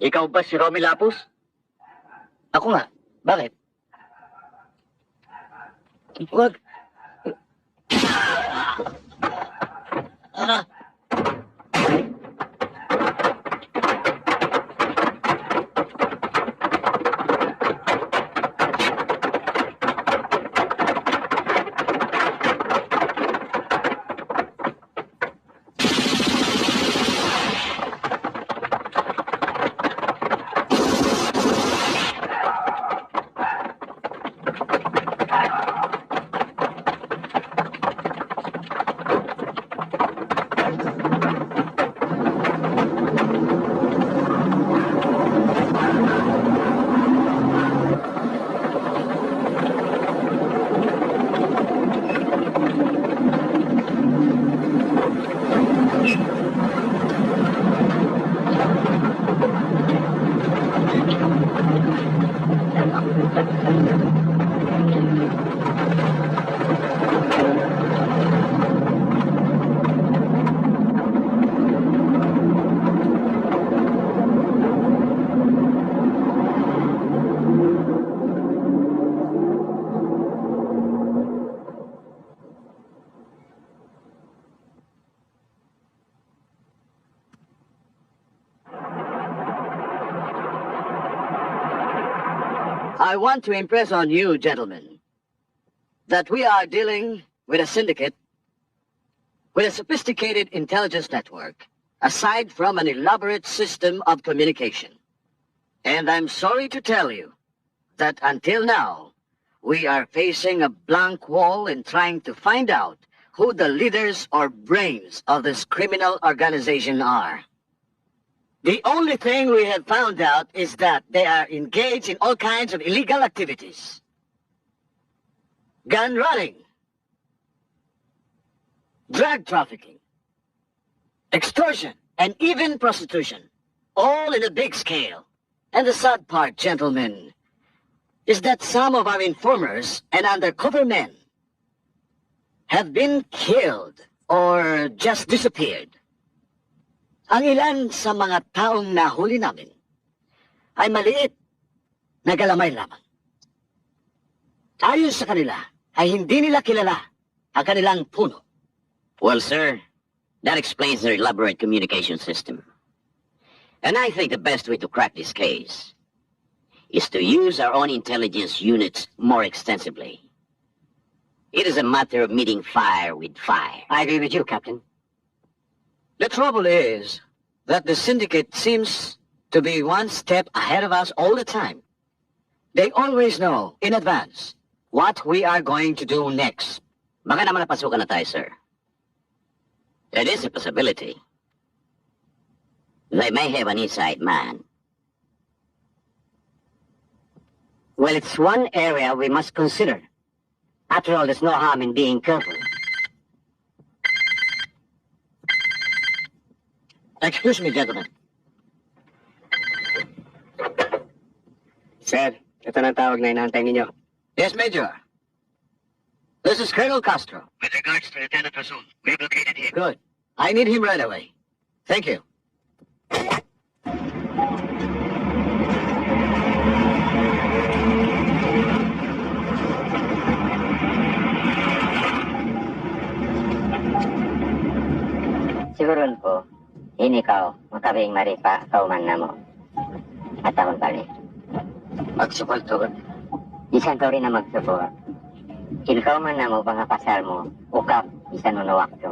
Ikaw ba si Romy Lapus? Ako nga. Bakit? Huwag. Ah. I want to impress on you, gentlemen, that we are dealing with a syndicate with a sophisticated intelligence network, aside from an elaborate system of communication. And I'm sorry to tell you that until now, we are facing a blank wall in trying to find out who the leaders or brains of this criminal organization are. The only thing we have found out is that they are engaged in all kinds of illegal activities. Gun running, drug trafficking, extortion, and even prostitution, all in a big scale. And the sad part, gentlemen, is that some of our informers and undercover men have been killed or just disappeared. Ang ilan sa mga taong nahuli namin ay maliit na galamay lamang. Ayon sa kanila, ay hindi nila kilala ang kanilang puno. Well, sir, that explains their elaborate communication system. And I think the best way to crack this case is to use our own intelligence units more extensively. It is a matter of meeting fire with fire. I agree with you, Captain. The trouble is that the syndicate seems to be one step ahead of us all the time. They always know in advance what we are going to do next. Baka naman napasukan na tayo, sir. It is a possibility. They may have an inside man. Well, it's one area we must consider. After all, there's no harm in being careful. Excuse me, gentlemen. Sir, ito na tawag na inaantay ninyo. Yes, Major. This is Colonel Castro. With regards to Lieutenant Rasul, we've located him. Good. I need him right away. Thank you. Siguron ko, ini kau makabing maripa kauman na mo. At akong balik. Magsupal to. Isan to rin na magsupor. Ilkaw man na mo banga pasal mo, ukap, isan mo nawak to.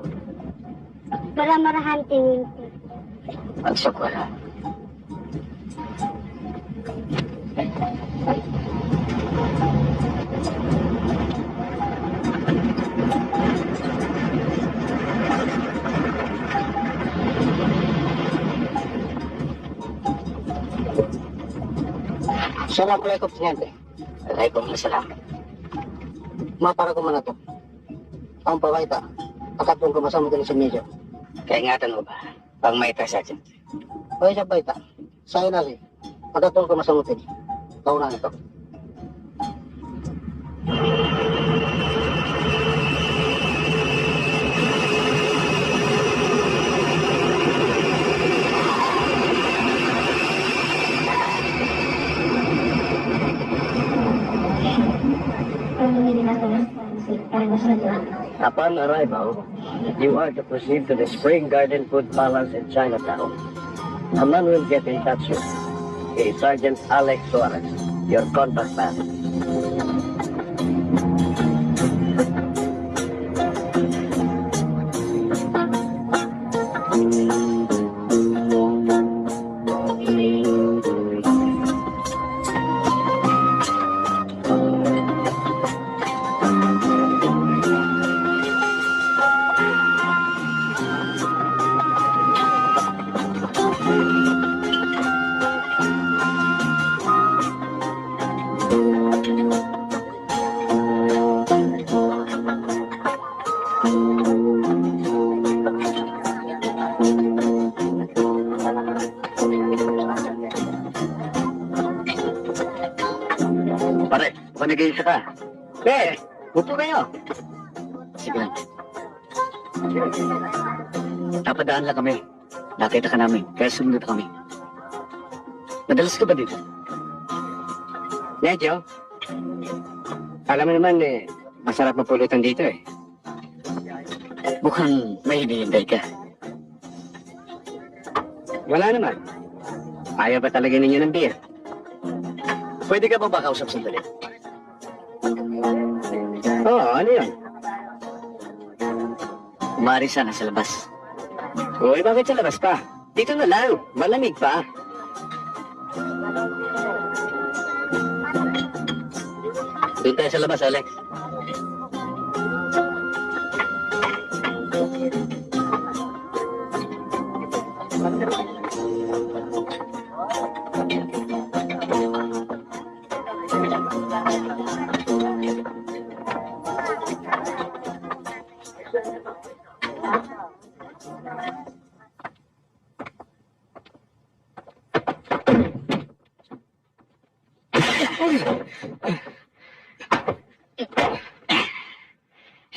Para marahan tingin ko. Magsupal. Assalamualaikum, Teniente. Waalaikumsalam. Mapara ko man na to. Ang pawaita, akatong kumasama ka sa medyo. Kaingatan mo ba? Pang may Sergeant. Hoy sa baita, sa'yo na rin. Akatong kumasama ka Kau na ito. Upon arrival, you are to proceed to the Spring Garden Food Palace in Chinatown. A man will get in touch with you. He is Sergeant Alex Suarez, your contact man. Pare, panigil ka. Upo kayo. Sige lang. Napadaan lang kami. Nakita ka namin, kaya sumunod kami. Madalas ka ba dito? Medyo. Alam mo naman masarap mapulutan dito Mukhang may hinihintay ka. Wala naman. Ayaw ba talaga ninyo ng beer? Pwede ka ba kausap sandali? Oo, ano yun? Umari sana sa labas. Uy, bakit sa labas pa? Dito na lang, malamig pa. Doon tayo sa labas, Alex.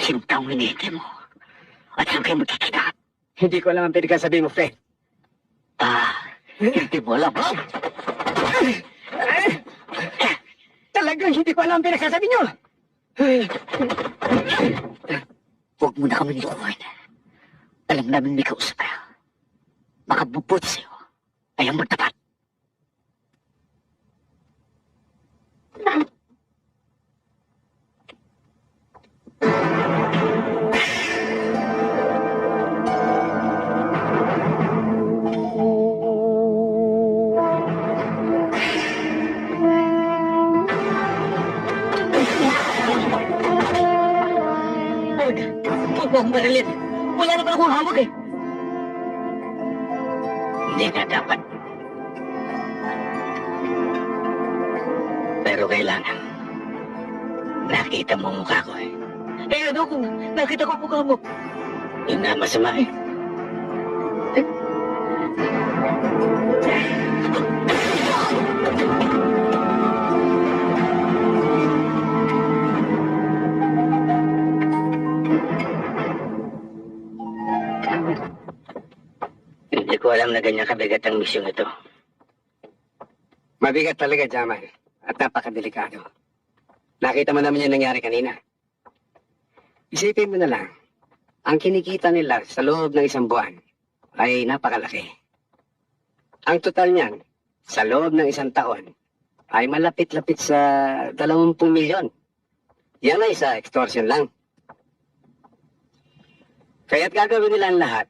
Sintang hinihintay mo. At Saan kayo magkikita? Hindi ko alam ang pinagsasabi mo, Fred. Hindi mo alam, ha? Talagang hindi ko alam ang pinagsasabi niyo. Huwag mo na kami lukuhin. Alam namin may kausap kayo. Baka bubuti sa'yo. Ayaw magtapat. Huwag mo akong marilin. Wala naman akong hawak eh. Hindi na dapat. Pero kailangan. Nakita mo ang mukha ko eh. Eh ano kung nakita ko mukha mo? Yun na masama eh. Hindi ko alam na ganyan kabigat ang misyong ito. Mabigat talaga, Jamal. At napakadelikado. Nakita mo naman yung nangyari kanina. Isipin mo na lang, ang kinikita nila sa loob ng isang buwan ay napakalaki. Ang total niyan, sa loob ng isang taon, ay malapit-lapit sa 20 milyon. Yan ay sa extortion lang. Kaya't gagawin nila ang lahat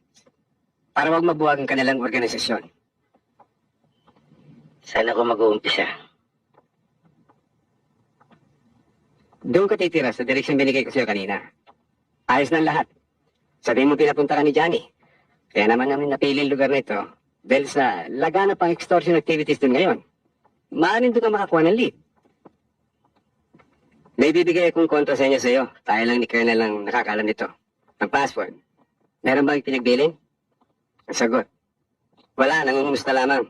para wag mabuwag ang kanilang organisasyon. Saan ako mag-uumpisa? Doon ka titira sa direksyon binigay ko sa'yo kanina. Ayos na ang lahat. Sabihin mo pinapunta ka ni Johnny. Kaya naman namin napili ang lugar na ito dahil sa laganap ang extortion activities doon ngayon. Maanin doon ka makakuha ng lead. May bibigay akong kontra sa inyo sa'yo. Tayo lang ni Colonel lang nakakalam nito. Ang password. Meron bang pinagbilin? Ang sagot. Wala, nangungumusta lamang.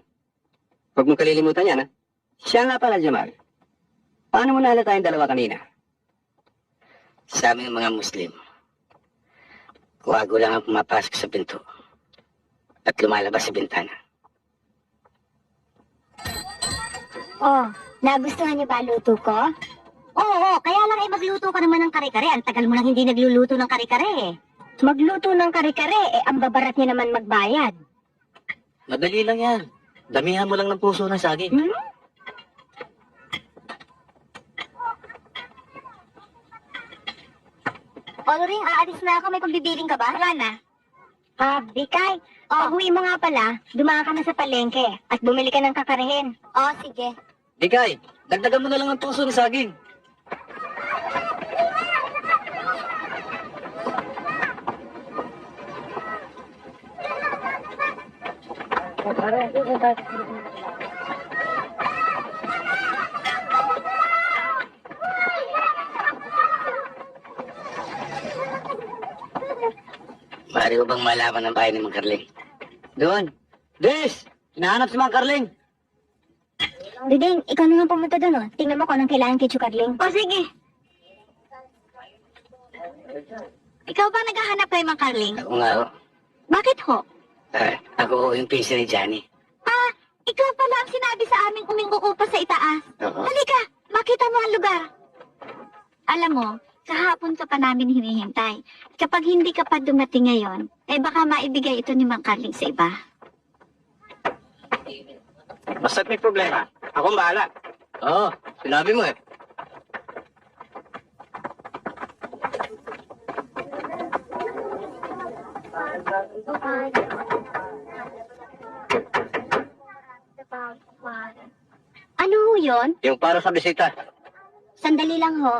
Huwag mong kalilimutan yan, ha? Siya nga pala, Jamal. Paano mo nahalata tayong dalawa kanina? Sa aming mga Muslim, wago lang ang pumapasok sa pinto at lumalabas sa bintana. Oh, nagustuhan niyo ba ang luto ko? Oo, kaya lang ay magluto ka naman ng kare-kare. Ang tagal mo nang hindi nagluluto ng kare-kare eh. Magluto ng kare-kare, ang babarat niya naman magbayad. Madali lang yan. Damihan mo lang ng puso ng saging. Hmm? Ring, aalis na ako. May pagbibiling ka ba? Wala na. Bikay. Pag-uwi mo nga pala, dumaan ka na sa palengke at bumili ka ng kakarehin. Sige. Ikay, dagdagan mo na lang ng puso ng saging. Maaari ko bang malaman ang bahay ni Mang Carling? Doon. Des! Hinahanap si Mang Carling. Duding, ikaw na nga pumunta doon, oh. Tingnan mo kung anong kailangan kay Chukarling. Sige. Ikaw ba naghahanap kay Mang Carling? Ako nga ho. Bakit ho? Ako ho yung pinsan ni Johnny. Ikaw pala ang sinabi sa aming uminguko pa sa itaas. Oo. Halika, makita mo ang lugar. Alam mo, kahapon ka pa namin hinihintay. Kapag hindi ka pa dumating ngayon, baka maibigay ito ni Mang Carling sa iba. Basta't may problema. Akong bahala. Oo, sinabi mo eh. Ano ho yun? Yung para sa bisita. Sandali lang ho.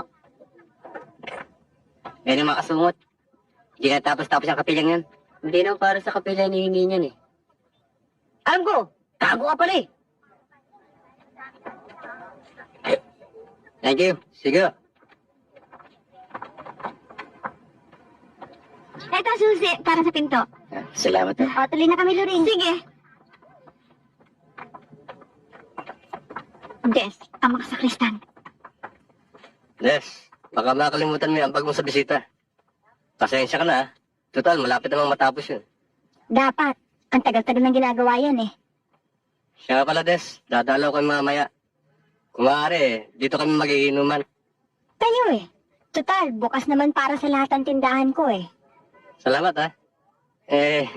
Yan yung makasungot. Hindi na tapos-tapos ang kapilang yan. Hindi na para sa kapila hinihingi niyan eh. Alam ko! Tago ka pala eh. Thank you. Sige. Ito susi para sa pinto. Salamat ho. Tuloy na kami, Luring. Sige. Des, ang mga sakristan. Des, baka makalimutan mo yung ambag mo sa bisita. Pasensya ka na, ha? Total, malapit namang matapos yun. Dapat. Ang tagal-tagal ng ginagawa yan eh. Siya nga pala, Des. Dadalaw kami mamaya. Kung maaari, dito kami magiinuman. Tayo eh. Total, bukas naman para sa lahat ng tindahan ko eh. Salamat, ha.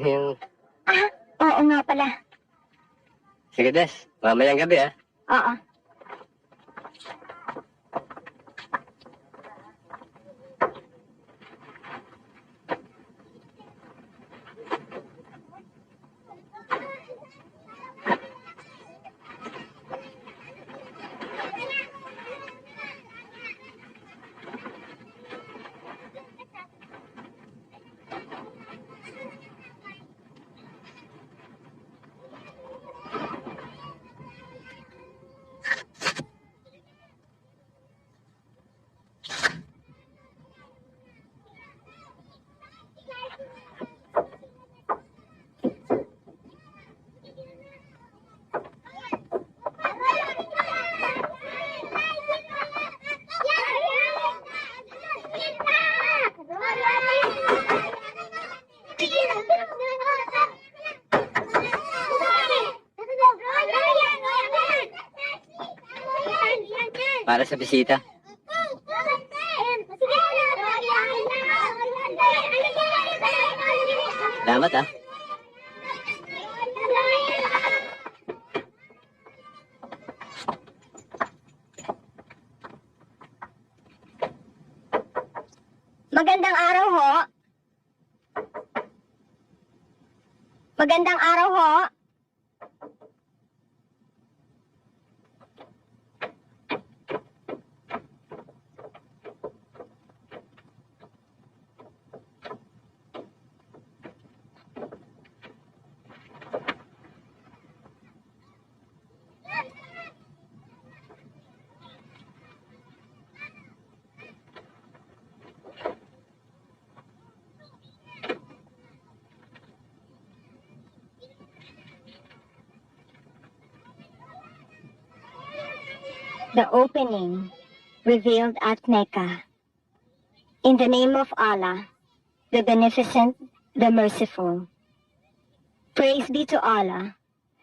Yung... Ah, oo nga pala. Sige, Des. Mamayang gabi, ha. Oo. Para sa bisita. Salamat, ha. Magandang araw ho. Magandang araw ho. The opening revealed at Mecca. In the name of Allah, the Beneficent, the Merciful. Praise be to Allah,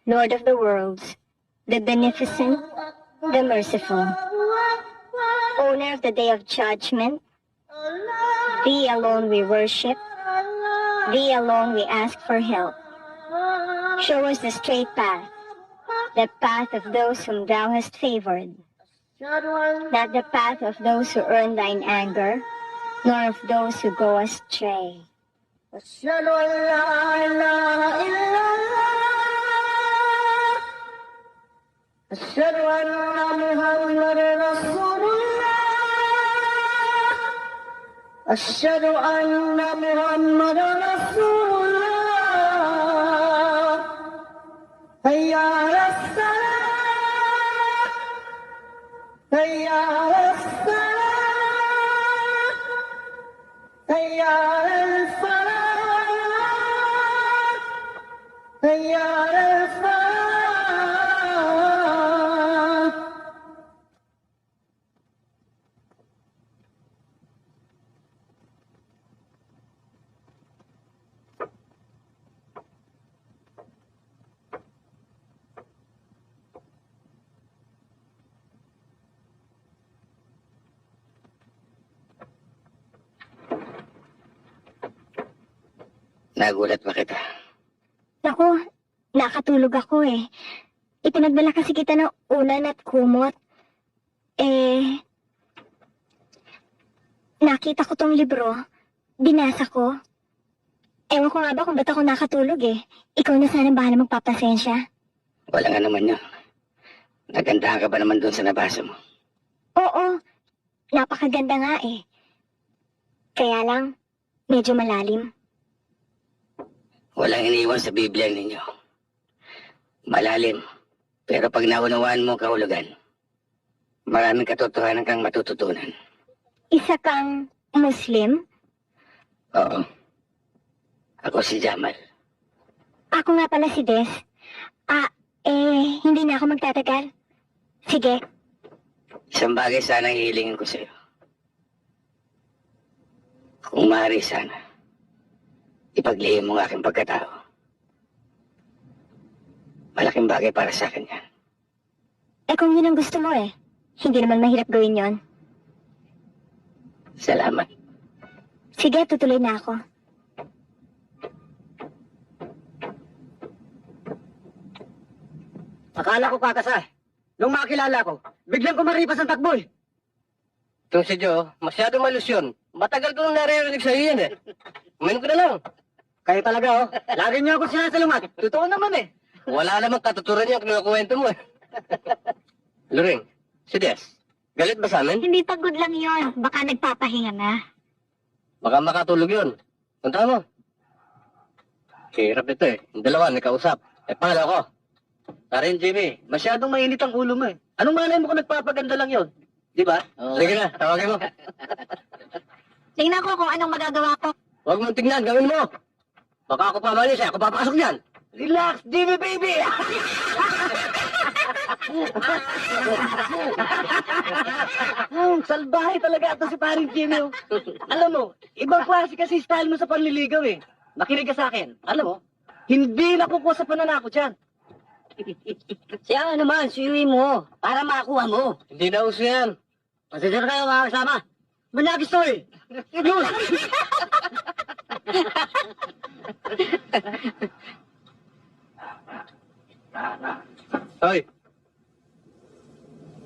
Lord of the worlds, the Beneficent, the Merciful. Owner of the Day of Judgment, Thee alone we worship, Thee alone we ask for help. Show us the straight path, the path of those whom Thou hast favored. Not the path of those who earn thine anger, nor of those who go astray. أشهد أن لا إله إلا الله أشهد أن محمدا رسول الله أشهد أن محمدا رسول الله هيا على الصلاة هيا على الصلاة هيا على الفلاح هيا على الفلاح Nagulat ba kita? Naku, nakatulog ako eh. Ipinagdala kasi kita ng ulan at kumot. Nakita ko tong libro. Binasa ko. Ewan ko nga ba kung ba't ako nakatulog eh. Ikaw na sana bahala magpapasensya. Wala nga naman yun. Nagandahan ka ba naman doon sa nabasa mo? Oo, napakaganda nga eh. Kaya lang, medyo malalim. Walang iniwan sa Biblia ninyo. Malalim. Pero pag naunawaan mo ang kahulugan, maraming katotohanan kang matututunan. Isa kang Muslim? Oo. Ako si Jamal. Ako nga pala si Des. Hindi na ako magtatagal. Sige. Isang bagay sana ang hihilingin ko sa'yo. Kung maaari sana, ipaglihim mo ang aking pagkatao. Malaking bagay para sa akin yan. Eh kung yun ang gusto mo eh, hindi naman mahirap gawin yon. Salamat. Sige, tutuloy na ako. Akala ko kakasal. Nung makilala ko, biglang kumaripas ang takbo eh. Itong si Joe, masyadong malusyon. Matagal ko nang naririnig sa'yo yan eh. Uminom ko na lang. Kayo talaga oh, lagi niyo ako sinasalungat. Totoo naman eh. Wala namang katuturan yung kinukwento mo eh. Loring, si Des, galit ba sa amin? Hindi pagod lang yon. Baka nagpapahinga na. Baka makatulog yun. Punta mo. Hirap ito eh. Yung dalawa, nagkausap. Eh, paano ako? Tarin, Jimmy, masyadong mainit ang ulo mo eh. Anong malay mo kung nagpapaganda lang yun? Di ba? Sige na, tawagin mo. Tingnan ko kung anong magagawa ko. Huwag mong tingnan, gawin mo. Baka ako pamalis eh, ako papasok yan. Relax, Jimmy baby! Salbahe talaga ito si paring Jimmy. Oh. Alam mo, ibang klase kasi style mo sa panliligaw eh. Makinig ka sa akin. Alam mo, hindi nakukuha sa pananakot yan. Siya naman, suyuin mo para makakuha mo. Hindi na uso yan. Pasensya na kayo mga kasama. Manyakis to eh. Yun. Hoy!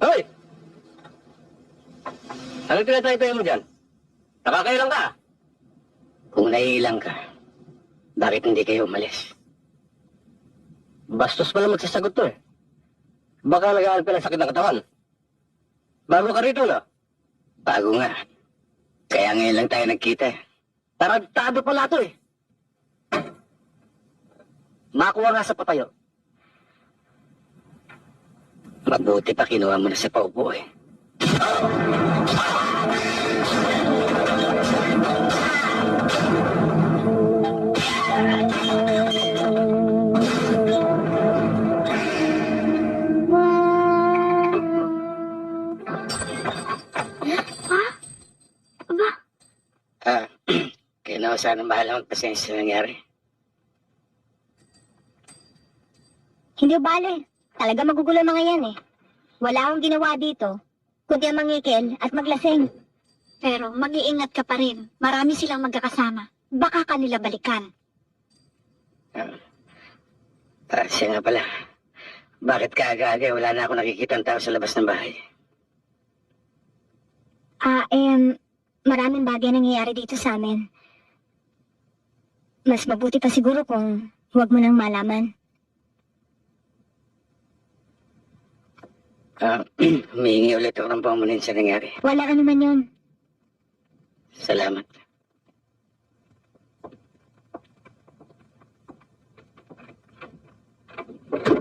Hoy! Ano tinatay-tay mo dyan? Nakakailang ka? Kung naiilang ka, bakit hindi kayo umalis? Bastos pala magsasagot to eh. Baka nag-aaral ka ng sakit ng katawan. Bago ka rito na? Bago nga. Kaya ngayon lang tayo nagkita eh. Tarantado pala to eh. Makuha nga sa papayo. Mabuti pa kinuha mo na sa paupo eh. Kaya na sana bahala magpasensya sa nangyari. Hindi bale. Talaga magugulo mga yan eh. Wala akong ginawa dito, kundi ang mangikil at maglasing. Pero mag-iingat ka pa rin. Marami silang magkakasama. Baka kanila balikan. Siya nga pala. Bakit kaaga-aga wala na ako nakikita tao sa labas ng bahay? Maraming bagay nangyayari dito sa amin. Mas mabuti pa siguro kung huwag mo nang malaman. Humihingi ulit ako ng pamunin sa nangyari. Wala ka naman yun. Salamat.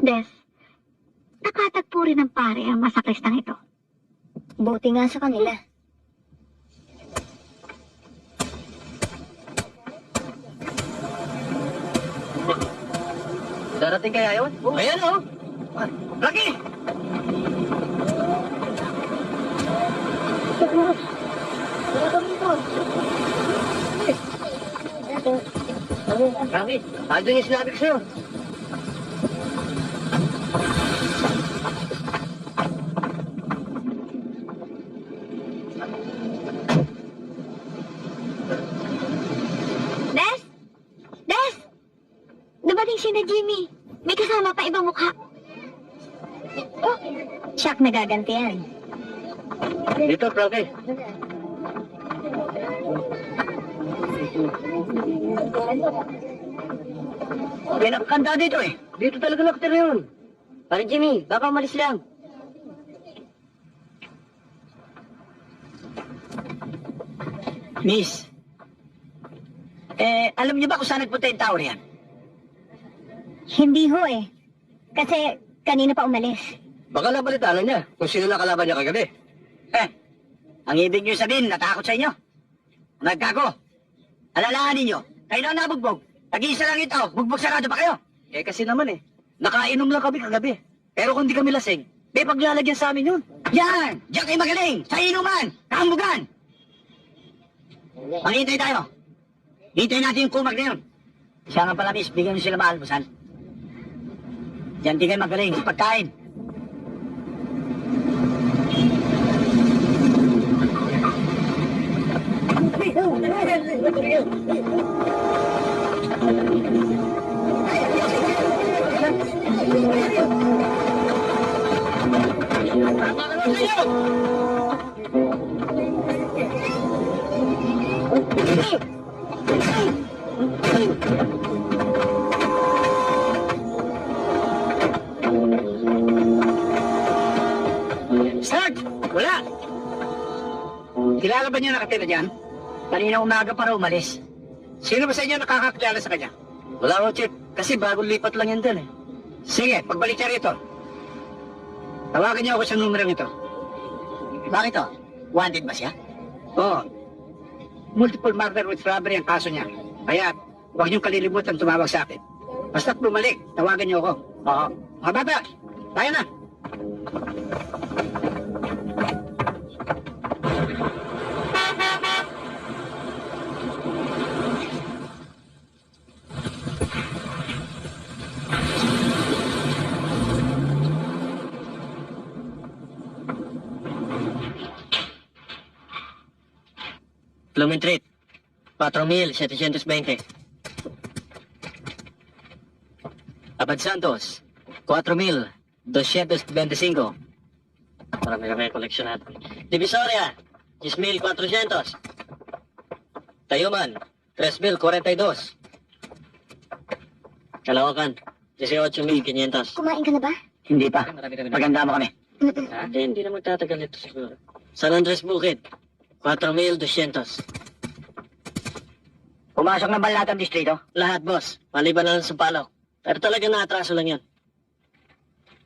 Des, nakatagpo rin ng pare ang masakristang ito. Buti nga sa kanila. Darating kaya yun? Ayan oh. Lucky! Kami, andun yung sinabi ko sa'yo. Des! Des! Dumating si na Jimmy. May kasama pa ibang mukha. Oh, siyak nagagantihan. Dito, Frankie. May nakakanda dito eh. Dito talaga nakatira yun. Paring Jimmy, baka umalis lang. Miss, alam niyo ba kung saan nagpunta yung tao riyan? Hindi ho eh. Kasi kanina pa umalis. Baka nabalitaan na niya kung sino nakalaban niya kagabi. Ang ibig niyo sabihin, natakot sa inyo. Nagkago. Alalahanin niyo, kayo na nabugbog. Tag-iisa lang ito, bugbog sarado pa kayo. Kasi naman nakainom lang kami kagabi. Pero kung di kami lasing, may paglalagyan sa amin yun. Yan! Diyan kayo magaling! Sa inuman! Kahambugan! Maghintay tayo. Hintayin natin yung kumag na yun. Siya nga pala, miss, bigyan niyo sila maalmusal. Diyan di kayo magaling sa pagkain. Sarge! Wala! Kilala ba niyo nakatira dyan? Kanina umaga pa raw umalis. Sino ba sa inyo nakakakilala sa kanya? Wala raw, Chief. Kasi bagong lipat lang yan dun eh. Sige, pagbalik niya rito. Tawagan niyo ako sa numero nito. Bakit to? Wanted ba siya? Oo. Multiple murder with robbery ang kaso niya. Kaya, huwag niyong kalilimutan tumawag sa akin. Basta't bumalik, tawagan niyo ako. Oo. Mga bata, tayo na. Blooming Treat. 4,720. Abad Santos. 4,225. Marami koleksyon natin. Divisoria. 10,400. Tayuman. 3,042. Kalawakan. 18,500. Kumain ka na ba? Hindi pa. Maganda mo kami. Hindi na magtatagal ito siguro. San Andres Bukid. 4,200. Pumasok ng Balatang Distrito. Lahat, boss. Maliban na lang sa palok. Pero talaga na-atraso lang yan.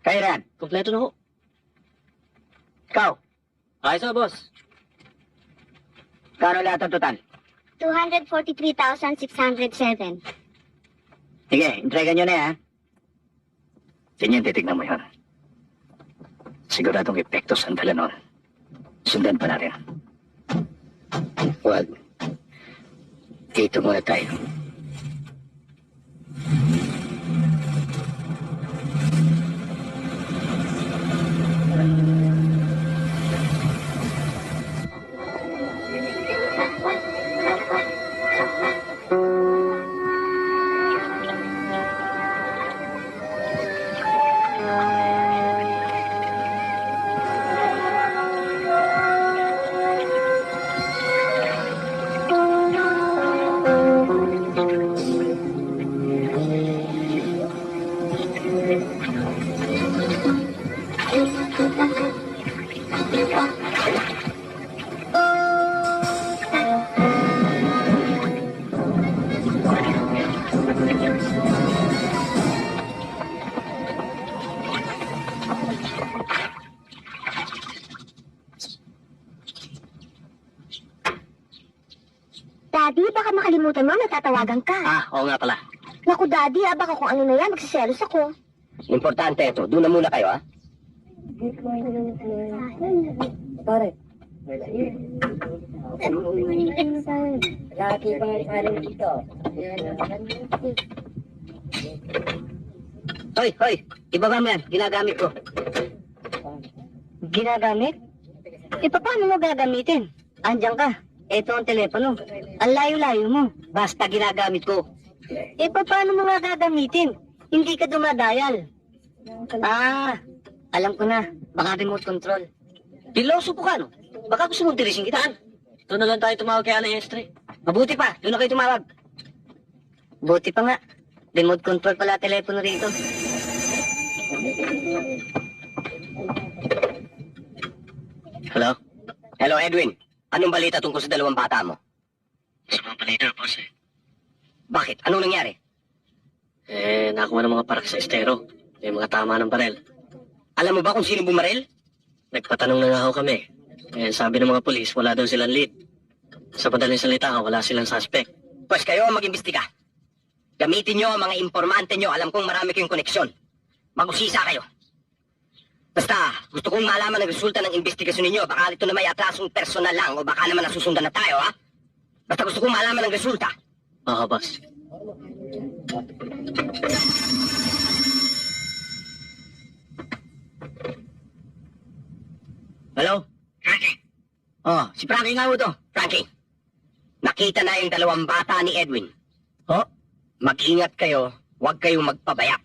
Kayo rin. Kompleto na ho. Ikaw. Ayos na, boss. Kano lahat ang total? 243,607. Sige, entrega nyo na ha. Ganyan, titignan mo yun. Siguradong epekto sa dala nun. Sundan pa natin. Wag. Dito muna tayo. Daddy, baka makalimutan mo, natatawagan ka. Oo nga pala. Naku, Daddy, baka kung ano na yan, magsiselos ako. Importante ito. Doon na muna kayo ha. Pare. Hoy, hoy. Ibaba mo yan. Ginagamit ko. Ginagamit? Paano mo gagamitin? Andiyan ka. Ito ang telepono. Ang layo-layo mo. Basta ginagamit ko. Paano mo nga gagamitin? Hindi ka dumadayal. Alam ko na. Baka remote control. Piloso po ka, no? Baka gusto mong tirisin kitaan. Doon na lang tayo tumawag kay Aling Estre. Mabuti pa. Doon na kayo tumawag. Buti pa nga. Remote control pala telepono rito. Hello? Hello, Edwin. Anong balita tungkol sa dalawang bata mo? Sa mga balita, boss eh. Bakit? Anong nangyari? Nakuha ng mga parak sa estero. May mga tama ng barel. Alam mo ba kung sino bumaril? Nagpatanong na nga ho kami. Sabi ng mga polis, wala daw silang lead. Sa madaling salita, wala silang suspect. Pues kayo ang mag-imbestiga. Gamitin nyo ang mga informante nyo. Alam kong marami kayong koneksyon. Mag-usisa kayo. Basta, gusto kong malaman ang resulta ng investigasyon ninyo. Baka ito na may atrasong personal lang o baka naman nasusundan na tayo, ha? Basta gusto kong malaman ang resulta. Oo, boss. Hello? Frankie. Oh, si Frankie nga ho to. Frankie. Nakita na yung dalawang bata ni Edwin. Oh? Mag-ingat kayo. Huwag kayong magpabaya.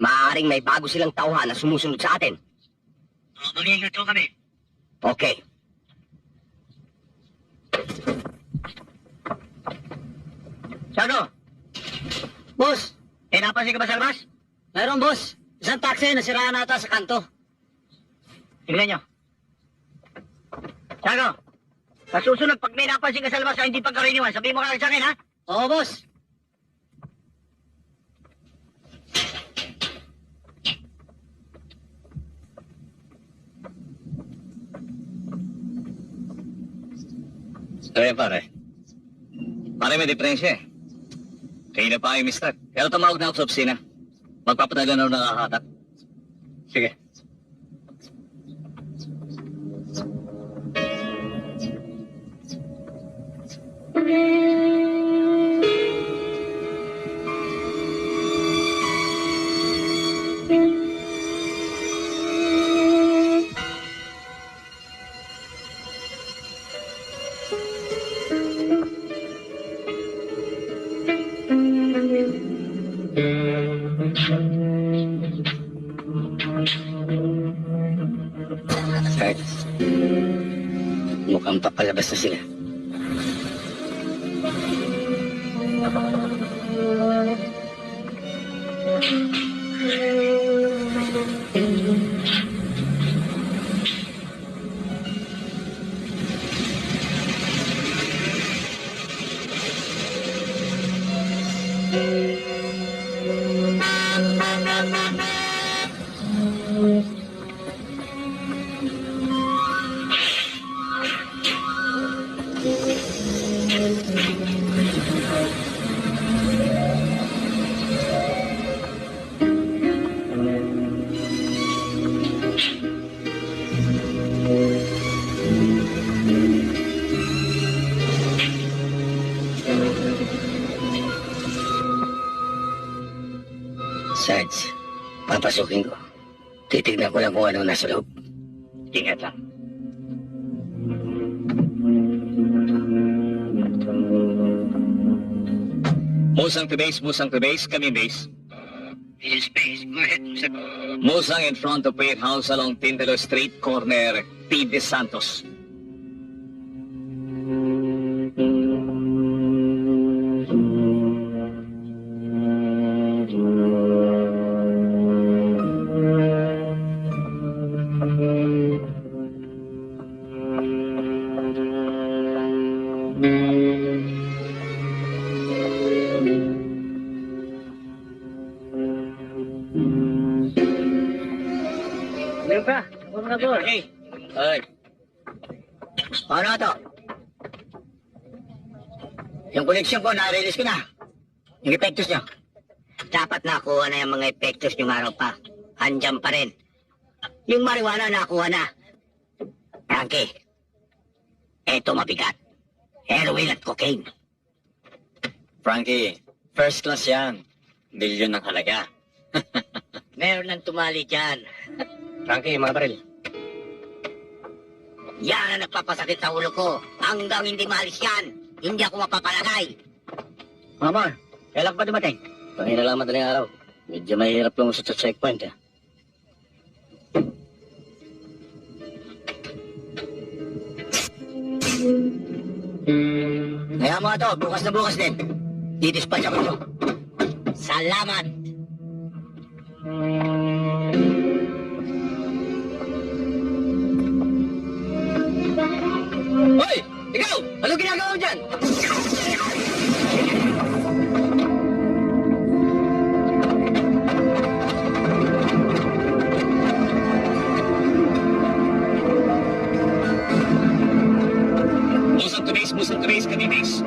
Maaaring may bago silang tauhan na sumusunod sa atin. Mag-ingat ho kami. Okay. Sano? Boss, Eh, napansin ka ba sa labas? mayroon boss. Isang taxi nasiraan nata sa kanto. Tingnan nyo. Sano? Sa susunod, pag may napansin ka sa labas na hindi pagkariniwan, sabihin mo ka lang sa akin, ha? Oo, boss. Pare. Pare, may diferensya eh. Kayo na pa kayo, mister. Pero tumawag na ako sa opisina. Magpapatagal na ako nakakatak. Sige. Kahit mukhang papalabas na sila. Sarge, papasukin ko. Titignan ko lang kung ano nasa loob. Ingat lang. Musang to base, kami base. Yes, base. Go ahead. Musang in front of Wade House along Tindalo Street, corner P. De Santos. Meron pa. Meron na to. Okay. Ay. Paano to? Yung connection ko, na-release ko na. Yung epektos nyo. Dapat nakuha na yung mga epektos nyo araw pa. Andyan pa rin. Yung marijuana nakuha na. Frankie, eto mabigat. Heroin at cocaine. Frankie, first class yan. Bilyon ng halaga. Meron nang tumali dyan. Frankie, mga baril. Yan ang nagpapasakit sa ulo ko. Hanggang hindi maalis yan, hindi ako mapapalagay. Mama, kailan pa dumating? Pangina lang madaling araw. Medyo mahirap lang sa checkpoint eh. Kaya mo ito, bukas na bukas din. Didispatch ako ito. Salamat! Hoy! Ikaw! Ano ginagawa mo dyan? Musang to base, kami base.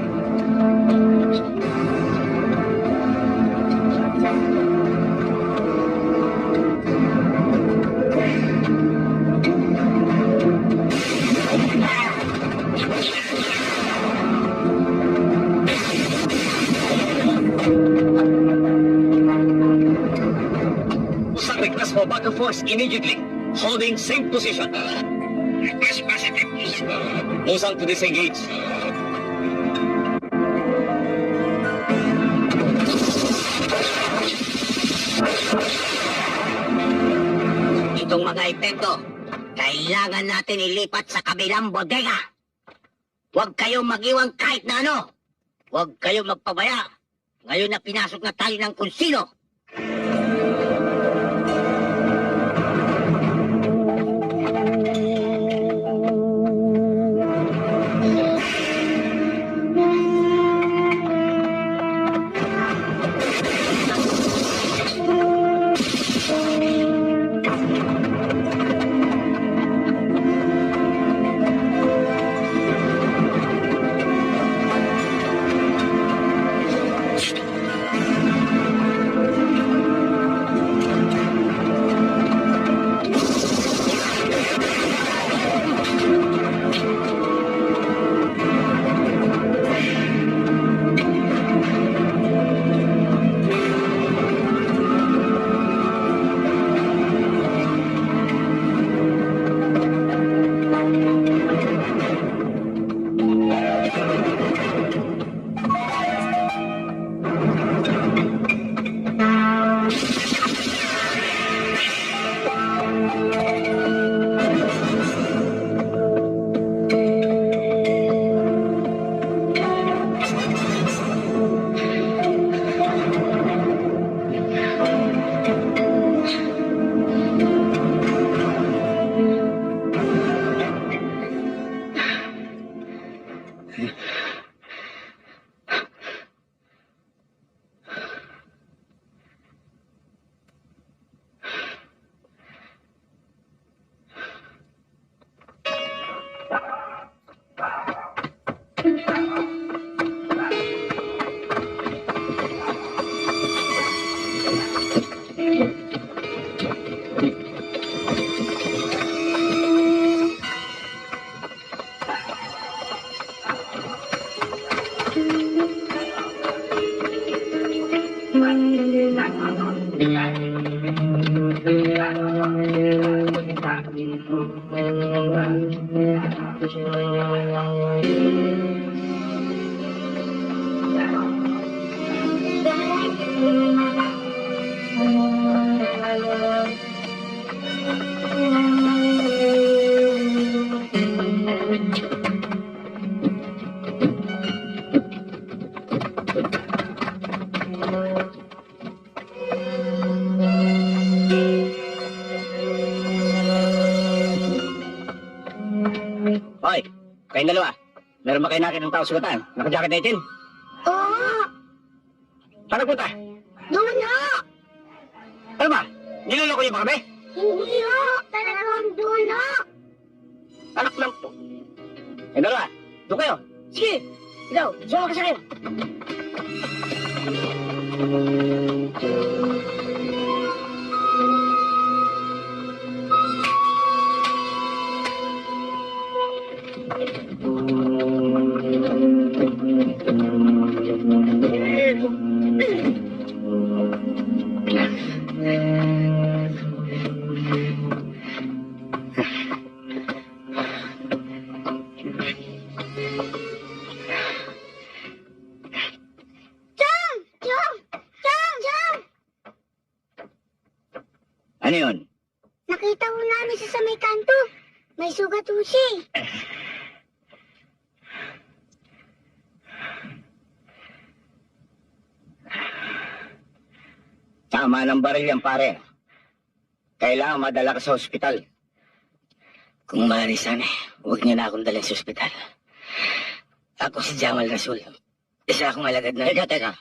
Musang request for battle force immediately. Holding same position. Test positive. Musang to disengage. Itong mga epekto, kailangan natin ilipat sa kabilang bodega. Huwag kayong mag-iwan kahit na ano. Huwag kayong magpabaya. Ngayon na pinasok na tayo ng kung sino. Hoy, kayong dalawa. Meron ba kayo nakita ng tao sugatan? Naka-jacket na itin? Oo, Saan nagpunta? doon na. Ano ba? Niloloko niyo ba kami? Hindi ho, talagang doon na. Anak lang po. Kayong dalawa, doon kayo. Sige, ikaw, sumama ka sa akin. Ano yun? Nakita ho namin siya sa may kanto. May sugat ho siya eh. Tama ng baril yan, pare. Kailangan madala ka sa ospital. Kung maaari sana, huwag niyo na akong dalhin sa ospital. Ako si Jamal Rasul. Isa akong alagad na... Teka.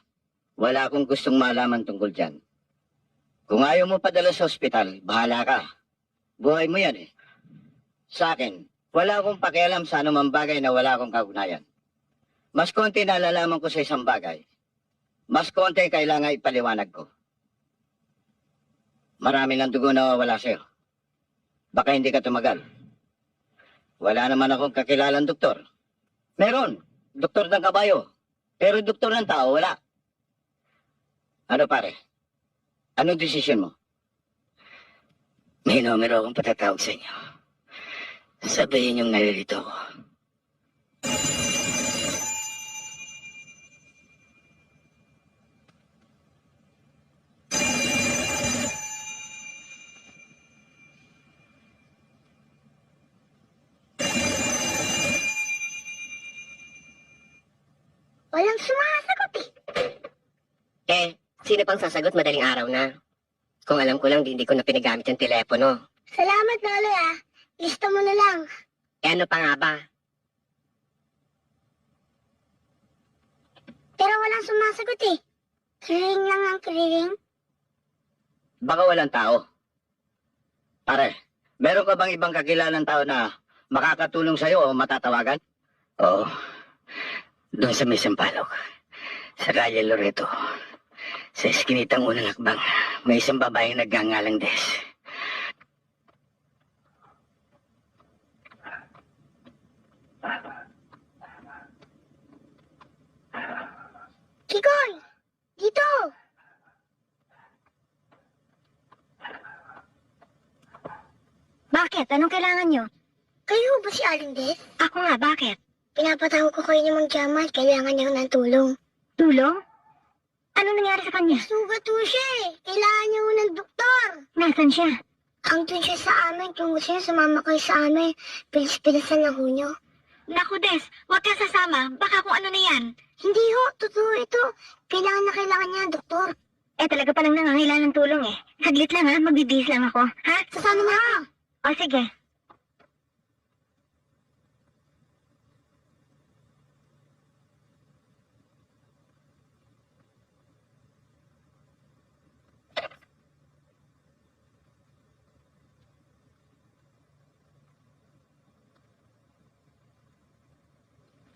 Wala akong gustong malaman tungkol dyan. Kung ayaw mo padala sa ospital, bahala ka. Buhay mo yan eh. Sa akin, wala akong pakialam sa anumang bagay na wala akong kaugnayan. Mas konti na nalalaman ko sa isang bagay. Mas konti kailangan ipaliwanag ko. Marami ng dugo na wala sa'yo. Baka hindi ka tumagal. Wala naman akong kakilalang doktor. Meron, doktor ng kabayo. Pero doktor ng tao, wala. Ano pare? Anong desisyon mo? May numero akong patatawag sa inyo. Sabihin yung nalilito ko. Walang sumasagot eh. Eh, sino pang sasagot madaling araw na? Kung alam ko lang, hindi ko na pinagamit yung telepono. Salamat, Lolo ah. Lista mo na lang. Eh, ano pa nga ba? Pero walang sumasagot eh. Kiriring lang ang kiriring. Baka walang tao. Pare, meron ka bang ibang kakilalang tao na makakatulong sa'yo o matatawagan? Oo. Doon sa may Sampalok. Sa Calle Loreto. Sa eskinitang unang hakbang, may isang babaeng nagngangalang Des. Kigoy! Dito! Bakit? Anong kailangan nyo? Kayo ba si Aling Des? Ako nga, bakit? Pinapatawag ko kayo ni Mang Jamal. Kailangan niya ng tulong. Tulong? Ano nangyari sa kanya? Sugat po siya eh. Kailangan niya ng doktor. Nasaan siya? Andun siya sa amin. Kung gusto niya, sumama kayo sa amin. Pilis-pilisan lang ho niyo. Naku, Des. Huwag ka sasama. Baka kung ano na yan. Hindi ho. Totoo ito. Kailangan niya ng doktor. Eh, talaga palang nangangailangan ng tulong eh. Saglit lang ha. Magbibihis lang ako. Ha? Sasama na ako. O, sige.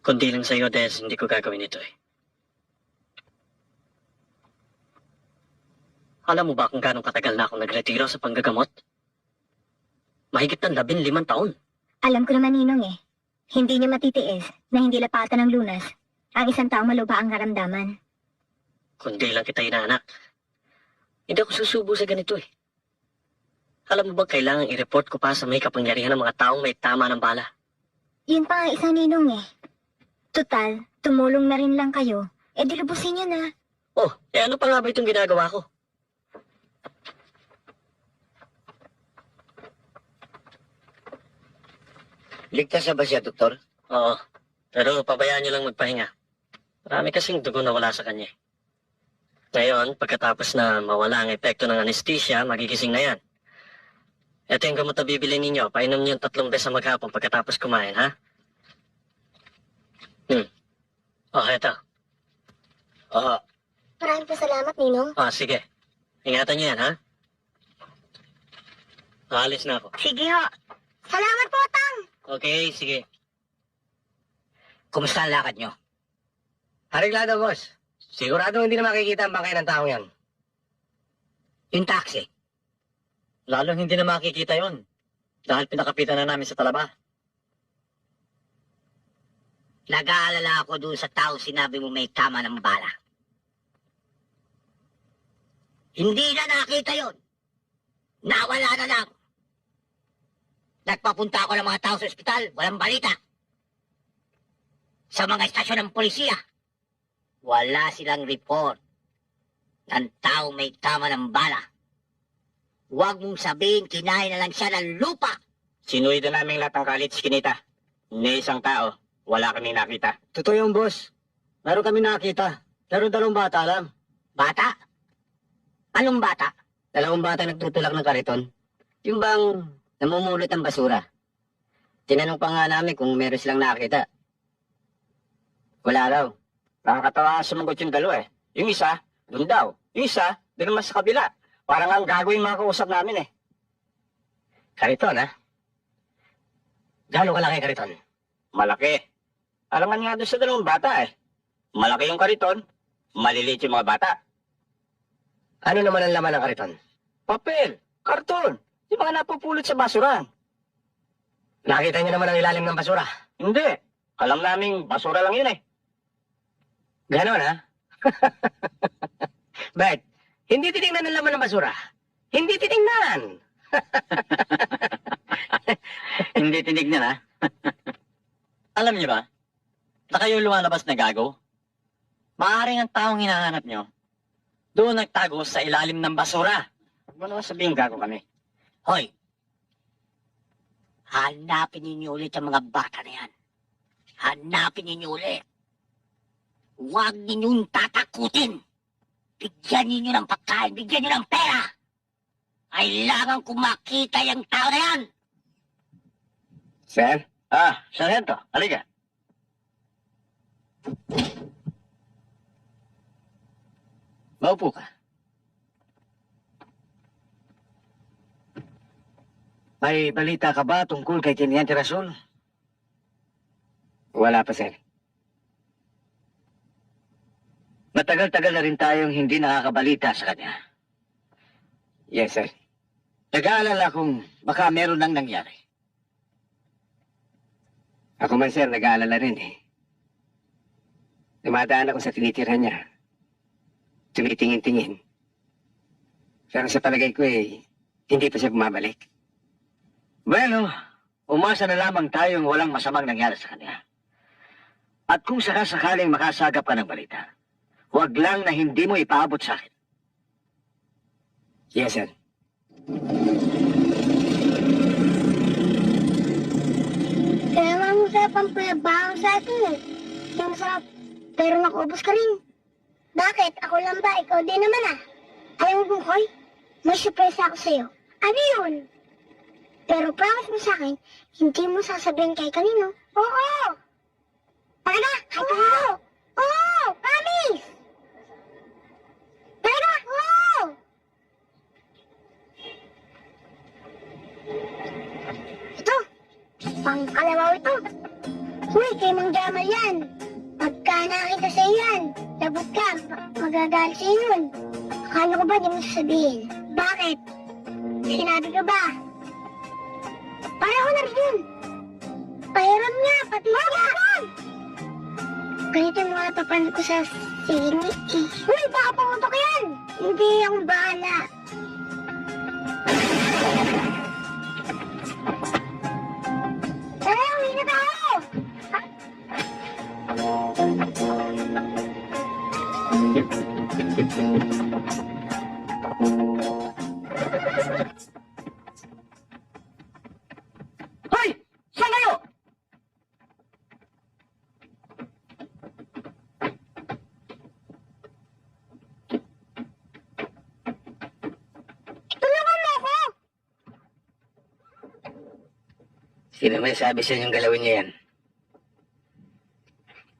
Kundi lang sa'yo, Des, hindi ko gagawin ito eh. Alam mo ba kung gano'ng katagal na akong nagretiro sa panggagamot? Mahigit ng 15 taon. Alam ko naman, Ninong eh. Hindi niya matitiis na hindi lapatan ng lunas ang isang taong maluba ang karamdaman. Kundi lang kita inaanak. Hindi ako susubo sa ganito eh. Alam mo ba kailangan i-report ko pa sa may kapangyarihan ng mga taong may tama ng bala? Yun pa nga isang Ninong eh. Tutal, tumulong na rin lang kayo. Eh dilubusin niyo na. Oh, eh ano pa nga ba itong ginagawa ko? Ligtas na ba siya, doktor? Oo, pero pabayaan niyo lang magpahinga. Marami kasing dugo na wala sa kanya. Ngayon, pagkatapos na mawala ang epekto ng anesthesia, magigising na yan. Ito yung gamot na bibili ninyo. Painom niyo 3 beses sa maghapon pagkatapos kumain, ha? Oh, eto. Oo. Maraming pasalamat, Ninong. Sige. Ingatan niyo yan, ha? Aalis na ako. Sige ho. Salamat po, Tang! Okay, sige. Kumusta ang lakad nyo? Areglado, boss. Sigurado hindi na makikita ang bangkay ng taong yan. Yung taxi. Lalong hindi na makikita yon dahil pinakapitan na namin sa talaba. Nag-aalala ako doon sa tao sinabi mo may tama ng bala. Hindi na nakita yon. Nawala na lang. Nagpapunta ako ng mga tao sa ospital, walang balita. Sa mga estasyon ng polisiya, wala silang report ng tao may tama ng bala. Huwag mong sabihin kinain na lang siya ng lupa. Sinuwi na namin lahat ng college kinita. Ni isang tao, wala kami nakita. Totoo yung boss. Meron kami nakita. Pero 2 bata lang. Bata? Anong bata? 2 bata nagtutulak ng kariton. Yung bang namumulot ng basura. Tinanong pa nga namin kung meron silang nakita. Wala daw. Nakakatawa sumagot yung 2 eh. Yung isa, doon daw. Yung isa, doon naman sa kabila. Parang ang gagawin mga kausap namin eh. Kariton, ha? Gano'ng kalaki kariton? Malaki. Alangan nga doon sa 2 bata eh. Malaki yung kariton, maliliit yung mga bata. Ano naman ang laman ng kariton? Papel, karton, yung mga napupulot sa basura. Nakita niyo naman ang ilalim ng basura. Hindi. Alam naming basura lang yun eh. Ganon, ha? Bakit? Hindi titingnan ang laman ng basura. Hindi titingnan. Hindi tinignan, ha? Alam niyo ba, na kayo lumalabas na gago? Maaaring ang taong hinahanap niyo, doon nagtago sa ilalim ng basura. Huwag mo naman sabihin gago kami. Hoy! Hanapin ninyo ulit ang mga bata na yan. Hanapin ninyo ulit. Huwag ninyong tatakutin. Bigyan ninyo ng pagkain, bigyan ninyo ng pera. Kailangan kong makita yung tao na yan. Sir? Sargento, halika. Maupo ka. May balita ka ba tungkol kay Teniente Rasul? Wala pa, sir. Matagal-tagal na rin tayong hindi nakakabalita sa kanya. Yes, sir. Nag-aalala kung baka meron nang nangyari. Ako man, sir, nag-aalala rin eh. Dumadaan ako sa tinitirhan niya. Tumitingin-tingin. Pero sa palagay ko eh, hindi pa siya bumabalik. Bueno, umasa na lamang tayong walang masamang nangyari sa kanya. At kung sakasakaling makasagap ka ng balita, huwag lang na hindi mo ipaabot sa akin. Yes, sir. Kaya nga masarap ang pinabaho sa atin eh. Yung masarap, pero nakuubos ka rin. Bakit? Ako lang ba? Ikaw din naman ah. Alam mo, Bungkoy, may surprise ako sa'yo. Ano yun? Pero promise mo sa akin, hindi mo sasabihin kay kanino. Oo! Talaga? Kahit kanino? Oo! Promise! Talaga? Oo! Ito, pangkalabaw ito. Uy, kay Mang Jamal yan. Pagka nakita sa yan, labot ka, magagalit sa yun. Akala ko ba di mo sasabihin? Bakit? Sinabi ko ba? Pareho na rin yun. Pahiram niya, pati siya. Ganito yung mga papanood ko sa sini. Uy, baka pumutok yan. Hindi akong bahala. Tara, uwi na tayo. Hoy! Saan kayo? Tulungan mo ako. Sino may sabi sa inyong galawin niya yan?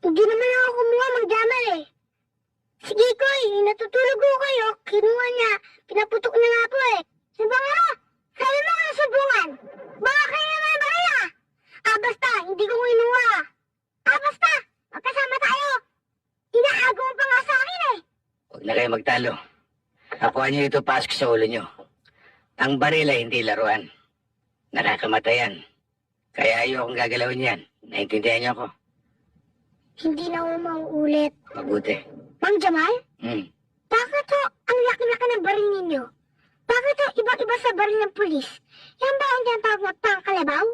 Hindi naman ako kumuha, Mang Jamal eh. Sige ko natutulog ko kayo. Kinuha niya. Pinaputok na nga po eh. Sabangero, sabi mo ko nasubungan. Baka kayo naman barila. Basta, hindi ko kinuha. Basta, magkasama tayo. Inaagaw mo pa nga sa akin eh. Huwag na kayo magtalo. Nakuha niyo ito pasok sa ulo niyo. Ang baril ay hindi laruan. Nakakamatayan. Kaya ayokong gagalawin yan. Naintindihan niyo ako? Hindi na ako mauulit. Mabuti. Mang Jamal, Hmm. bakit ho ang laki-laki ng baril ninyo? Bakit ho iba-iba sa baril ng pulis? Yan ba ang tinatawag na pangkalabaw?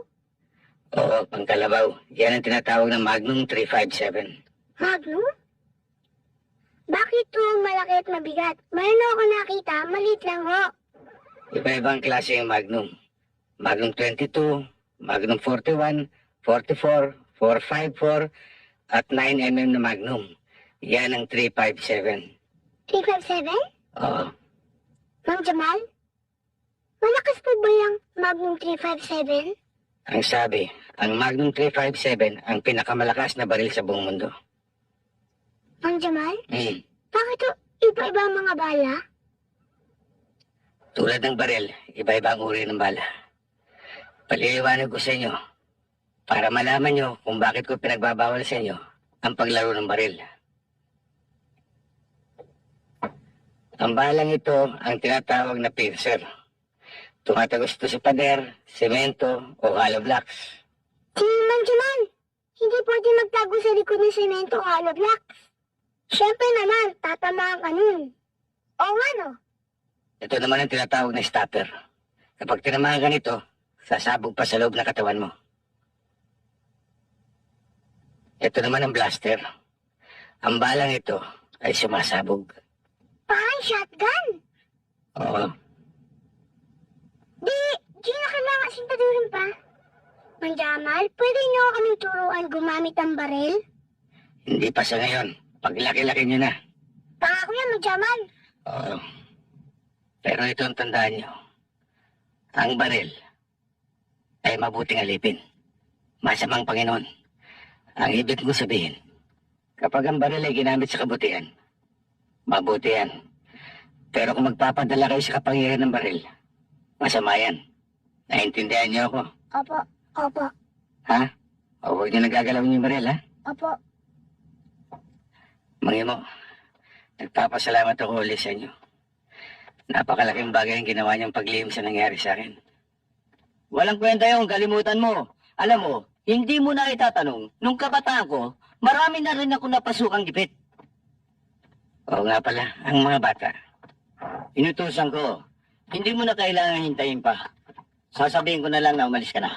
Oo, pangkalabaw. Yan ang tinatawag ng Magnum 357. Magnum? Bakit ho malaki at mabigat? Mayroon ako nakita, maliit lang ho. Iba-ibang klase yung Magnum. Magnum 22, Magnum 41, 44, 454, at 9mm na Magnum. Yan ang 357. 357? Oo. Mang Jamal? Malakas po ba yung Magnum 357? Ang sabi, ang Magnum 357 ang pinakamalakas na baril sa buong mundo. Mang Jamal? Hmm. Bakit ho iba-iba ang mga bala? Tulad ng baril, iba-iba ang uri ng bala. Paliliwanag ko sa inyo para malaman nyo kung bakit ko pinagbabawal sa inyo ang paglaro ng baril. Ang balang ito ang tinatawag na piercer. Tumatagos ito sa pader, semento o hollow blocks. Mang Jamal, hindi pwede magtago sa likod ng semento o hollow blocks. Siyempre naman, tatamaan ka nun. Oo nga no? Ito naman ang tinatawag na stopper. Kapag tinamaan ka nito, Sasabog pa sa loob ng katawan mo. Ito naman ang blaster. Ang balang ito ay sumasabog. Parang shotgun. Oo. Di na kailangan sintaduhin pa. Mang Jamal, pwede niyo kaming turuan gumamit ng baril? Hindi pa sa ngayon. Paglaki-laki nyo na. Pangako yan, Mang Jamal. Oo. Pero ito ang tandaan nyo. Ang baril ay mabuting alipin. Masamang Panginoon. Ang ibig ko sabihin, kapag ang baril ay ginamit sa kabutihan, mabuti yan. Pero kung magpapadala kayo sa kapangyarihan ng baril, masama yan. Naintindihan niyo ako? Opo, opo, Ha? O huwag niyo nagagalawin yung baril, ha? opo. Mangimo, nagpapasalamat ako ulit sa inyo. Napakalaking bagay ang ginawa niyong paglihim sa nangyari sa akin. Walang kwenta yung kalimutan mo. Alam mo, hindi mo na itatanong. Nung kabataan ko, marami na rin ako napasukang gipit. Oo nga pala, ang mga bata. Inutusan ko, hindi mo na kailangan hintayin pa. Sasabihin ko na lang na umalis ka na.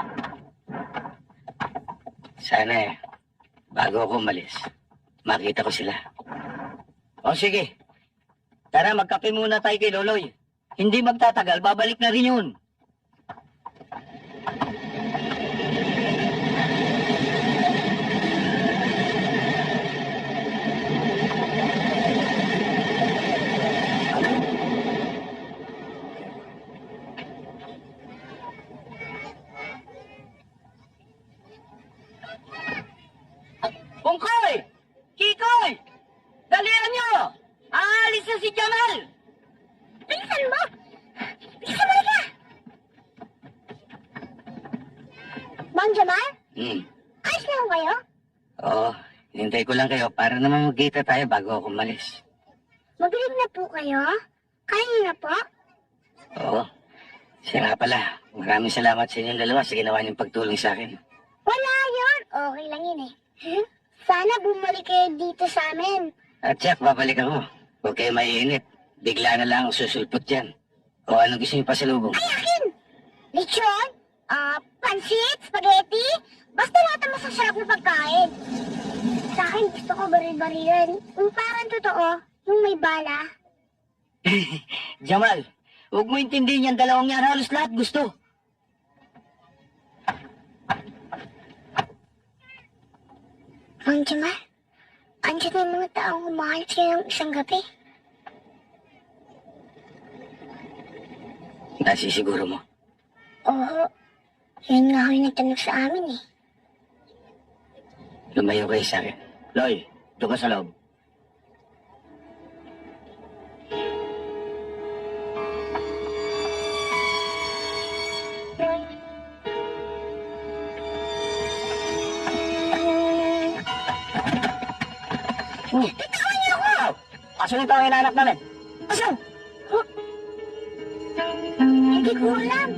Sana bago ako umalis, makita ko sila. O sige, tara magkape muna tayo kay Loloy. Hindi magtatagal, babalik na rin yun. Pungkoy! Kikoy! Dalihan nyo! Aalis na si Jamal! Bilisan mo! Bilisan mo na! Mang Jamal, ayos na ho kayo? Oo, hintay ko lang kayo para naman magkita tayo bago ako umalis. Magaling na po kayo? Kaya niyo na po? Oo. Siya nga pala, maraming salamat sa inyong dalawa sa ginawa niyong pagtulong sa akin. Wala yun. Okay lang yun eh. Sana bumalik kayo dito sa amin. At Jack, babalik ako. Huwag kayo maiinit. Bigla na lang ako susulpot yan. O anong gusto niyo pa sa lubong? Ay, akin! Lechon? Pansit? Spaghetti? Basta lahat ng masasarap na pagkain. Sa akin, gusto ko baril-barilan. Yung parang totoo, yung may bala. Jamal, huwag mo intindihin yan, dalawang yan, halos lahat gusto. Mang Jamal, andyan na yung mga taong kumakain sa'yo ng isang gabi. Nasisiguro mo. Oo, yun nga ako yung nagtanong sa amin eh. Lumayo kayo sa akin. Loy, doon ka sa loob. Bitawan niyo ako! Asan yung taong hinahanap namin? Asan? Hindi ko alam.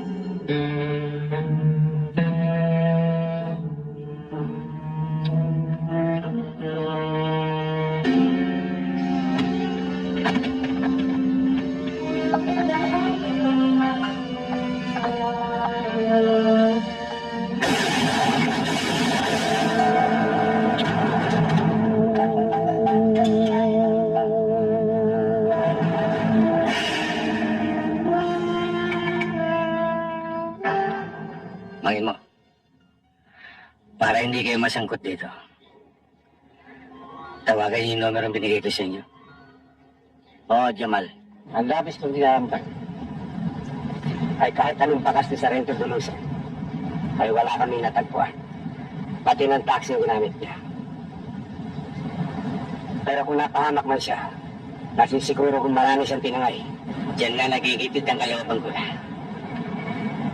Mangin mo. Para hindi kayo masangkot dito. Tawagan niyo yung numero ang binigay ko sa inyo. Oo, Jamal. Ang labis kong ginagamit ay kahit anong bakas ni Sarento Dulusa ay wala kami natagpuan. Pati ng taxi yung ginamit niya. Pero kung napahamak man siya, nasisiguro kung marami siyang tinangay, diyan na nagigipit ang kalooban ko na.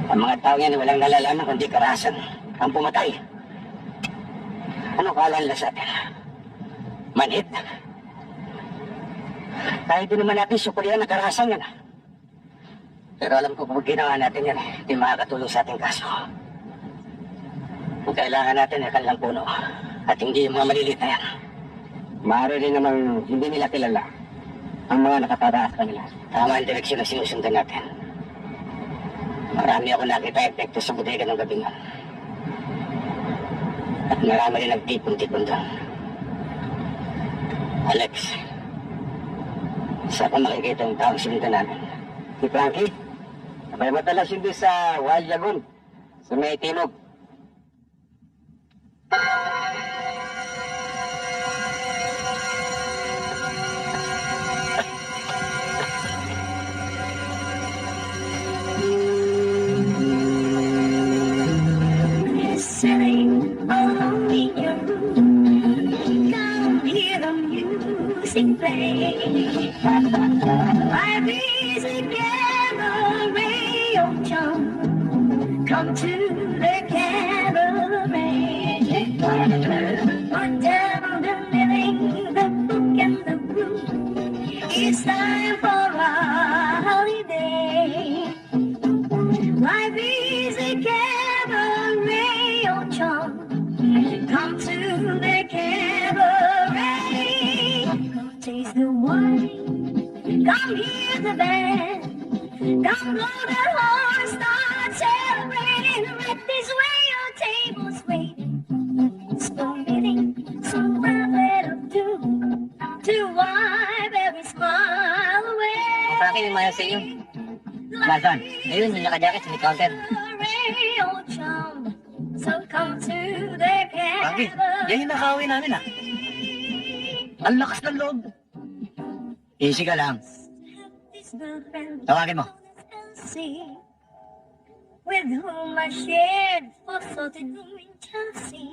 Ang mga tao yan walang nalalaman kundi karahasan ang pumatay. Ano kalanla sa atin? Manhit. Kahit din naman natin sukulihan ang karahasan yan. Pero alam ko kung ginawa natin yan, hindi makakatulong sa ating kaso. Ang kailangan natin ay kanilang puno at hindi yung mga maliliit na yan. Maaari rin naman hindi nila kilala ang mga nakatataas kanila. Tama ang direksyon na sinusundan natin. Marami ako nakita epekto sa bodega ng gabi nga. At marami rin nagtipon-tipon doon. Alex, saan ka makikita yung taong sinita namin? Si Frankie? May matalas yun doon sa Wild Lagoon. Sa may timog. Sitting alone in your room, come hear the music play. Life is a cabaret, oh chum, come to the cabaret. Put down the living, the book and the brew. It's time for a holiday. Life is a cabaret, oh chum, come to the cabaret. Come taste the wine, come hear the band, come blow the horn, start celebrating. Right this way, your table's waiting. Spinning some rabbit of doom to wipe every smile away. Frankie, may mayos sa inyo. Lazan, ayun, yung naka-jacket sa may counter. So come to the Frankie, yan yung nakauwi namin ah. Ang lakas ng loob. Easy ka lang. Tawagin mo. With whom I shared a salted room in Chelsea.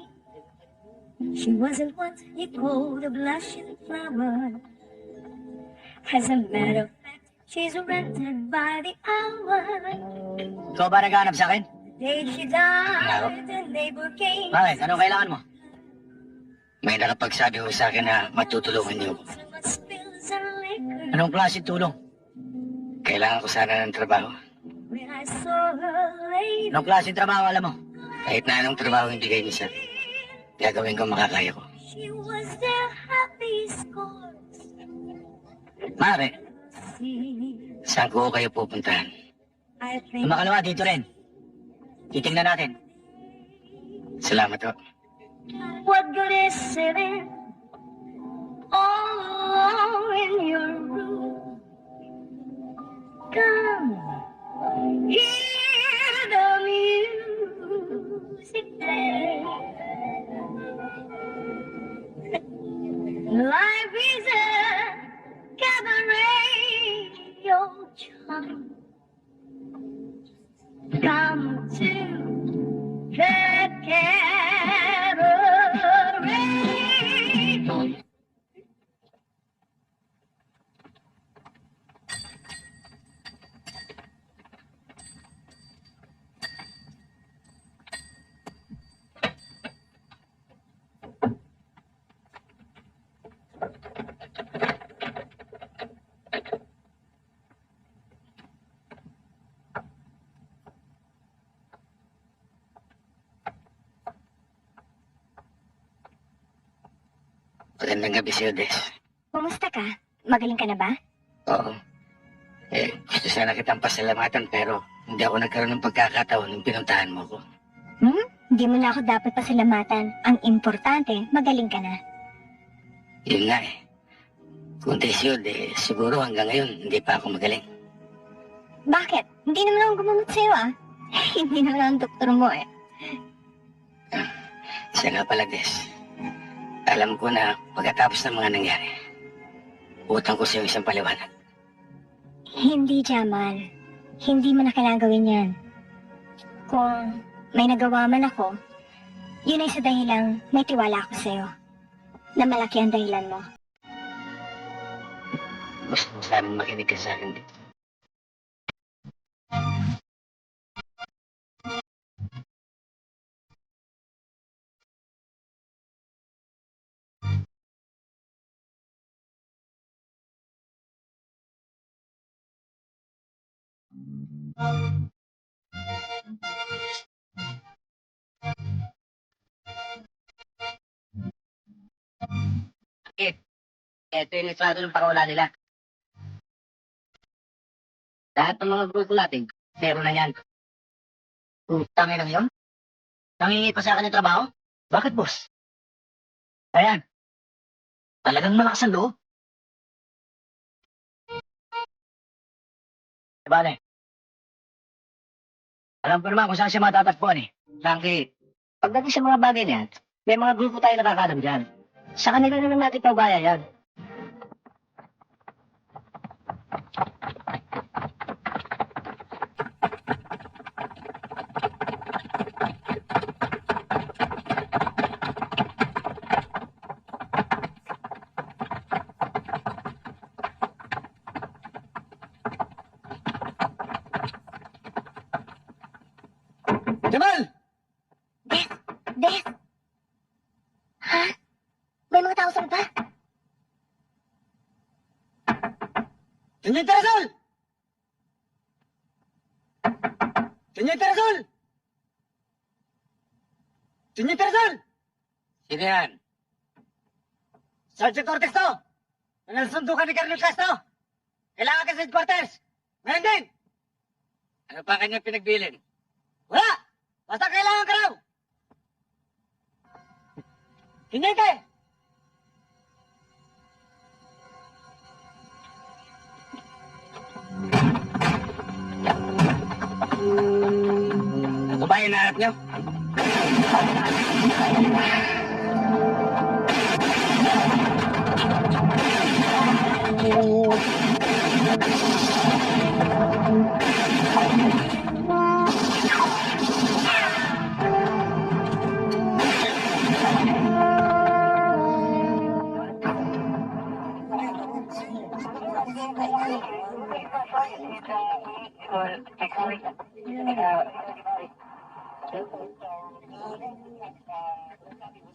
She wasn't what you call a blushing flower. As a matter of fact, she's rented by the hour. Ikaw ba naghanap sa akin? The day she died, the neighbor came. Bakit? Anong kailangan mo? May nakapagsabi ko sa akin na matutulungan niyo ko. Spills and liquor. Anong klase tulong? Kailangan ko sana ng trabaho. When I saw her lay Anong klase trabaho alam mo? Kahit na anong trabaho yung bigay niya, gagawin ko makakaya ko. she was their happy scores. Mare, See, Saan ko kayo pupuntahan? I think ang makalawa dito rin. Titingnan natin. Salamat ho. what good is sitting all alone in your room? Come, hear the music play. Life is a cabaret, your charm. Come to the cabaret. Magandang gabi sa'yo, Des. Kumusta ka? Magaling ka na ba? Oo. Gusto sana kitang pasalamatan pero hindi ako nagkaroon ng pagkakataon nung pinuntahan mo ko. Hindi mo na ako dapat pasalamatan. Ang importante, magaling ka na. Yun nga eh. Kung desyo, siguro hanggang ngayon hindi pa ako magaling. Bakit? Hindi naman ako gumamot sa'yo ah. Hindi naman ang doktor mo eh. Siya nga pala, Des. Alam ko na pagkatapos ng mga nangyari, utang ko sa'yo isang paliwanag. Hindi, Jamal. Hindi mo na kailangan gawin yan. Kung may nagawa man ako, yun ay sa dahilang may tiwala ako sa'yo. Na malaki ang dahilan mo. Gusto mo sana makinig ka sa akin, Des. Ito yung litrato ng pakawala nila. Lahat ng mga grupo natin, meron na yan. Tangin lang yun? Nangingi pa sa akin ng trabaho? Bakit, boss? Ayan. Talagang malakas ang loob. Bale. Alam ko naman kung saan siya matatagpuan eh. Bakit? Pagdating sa mga bagay niyan, may mga grupo tayo nakakalam dyan. Sa kanila na lang natin paubaya yan. Jamal! Des! Ha? May mga tao sa baba? Señor Terasol! Señor Terasol! Señor Terasol! Sino yan? Sergeant Cortex to! Nanalsundukan ni Colonel Castro! Kailangan ka sa headquarters! Ngayon din! Ano pa kanyang pinagbilin? Wala! Basta kailangan ka raw! Hinete! Ano ba hinahanap niyo?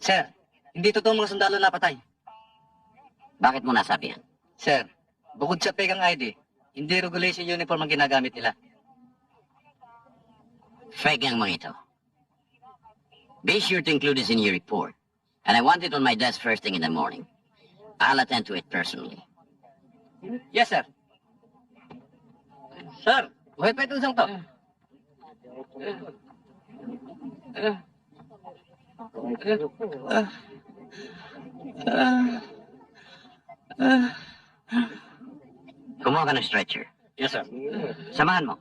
Sir, hindi totoo mga sundalo na patay. Bakit mo nasabi yan? Sir, bukod sa pegang ID, hindi regulation uniform ang ginagamit nila. Fake ang mga ito. Be sure to include this in your report. And I want it on my desk first thing in the morning. I'll attend to it personally. Yes, sir. Sir, buhay pa itong isang to. Kumuha ka ng stretcher. Yes, sir. Samahan mo.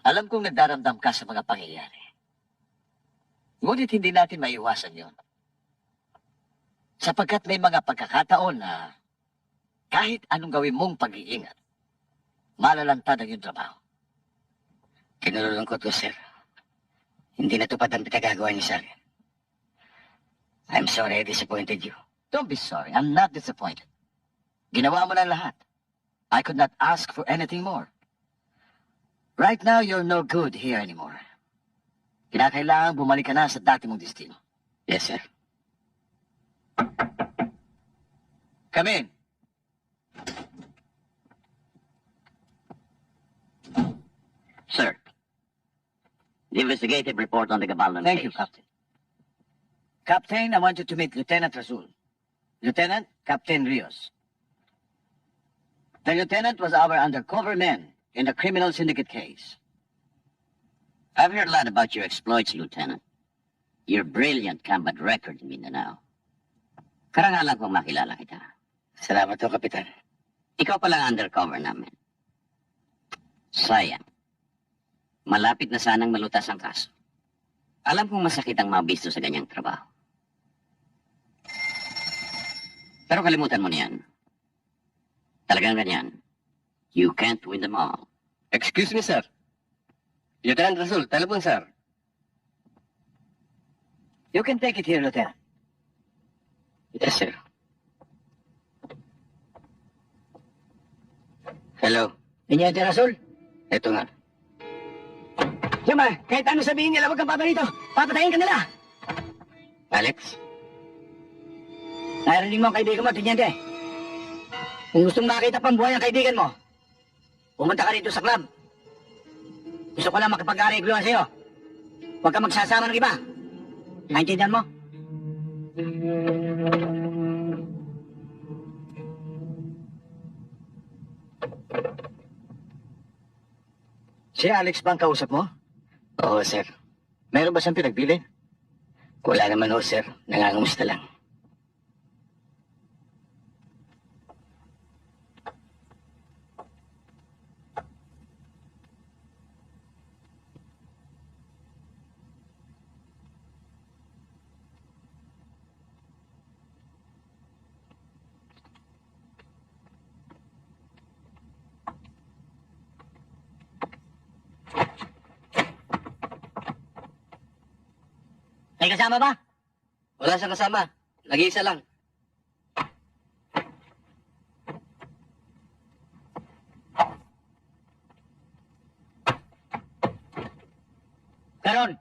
Alam kong nagdaramdam ka sa mga pangyayari. Ngunit hindi natin maiwasan yon. Sapagkat may mga pagkakataon na kahit anong gawin mong pag-iingat, malalantad ang iyong trabaho. Kinululungkot ko, sir. Hindi natupad ang pinagagawa niyo sa akin. I'm sorry I disappointed you. Don't be sorry. I'm not disappointed. Ginawa mo na lahat. I could not ask for anything more. Right now, you're no good here anymore. Kinakailangan bumalik ka na sa dati mong destino. Yes, sir. Come in. Sir, the investigative report on the Gabalon Thank you, case. Captain. Captain, I want you to meet Lieutenant Rasul. Lieutenant, Captain Rios. The lieutenant was our undercover man in the criminal syndicate case. I've heard a lot about your exploits, Lieutenant. Your brilliant combat record in Mindanao. Karangalan kong makilala kita. Salamat po, Kapitan. Ikaw palang undercover namin. Sayang. Malapit na sanang malutas ang kaso. Alam kong masakit ang mabisto sa ganyang trabaho. Pero kalimutan mo niyan. Talagang ganyan. You can't win them all. Excuse me, sir. Lieutenant Rasul, telephone, sir. You can take it here, Lieutenant. Yes, sir. Hello. Teniente Rasul? Ito nga. Yama, kahit ano sabihin nila, huwag kang paparito. Papatayin ka nila. Alex? Narinig mo ang kaibigan mo, Tinyente. Kung gustong makita pang buhay ang kaibigan mo, pumunta ka rito sa club. Gusto ko lang makipag-aregluhan sa'yo. Huwag ka magsasama ng iba. Naintindihan mo? Si Alex ba ang kausap mo? Oo, sir. Meron ba siyang pinagbili? Wala naman ho, sir. Nangangamusta lang. May kasama ba? Wala siyang kasama. Nag-iisa lang. Karon.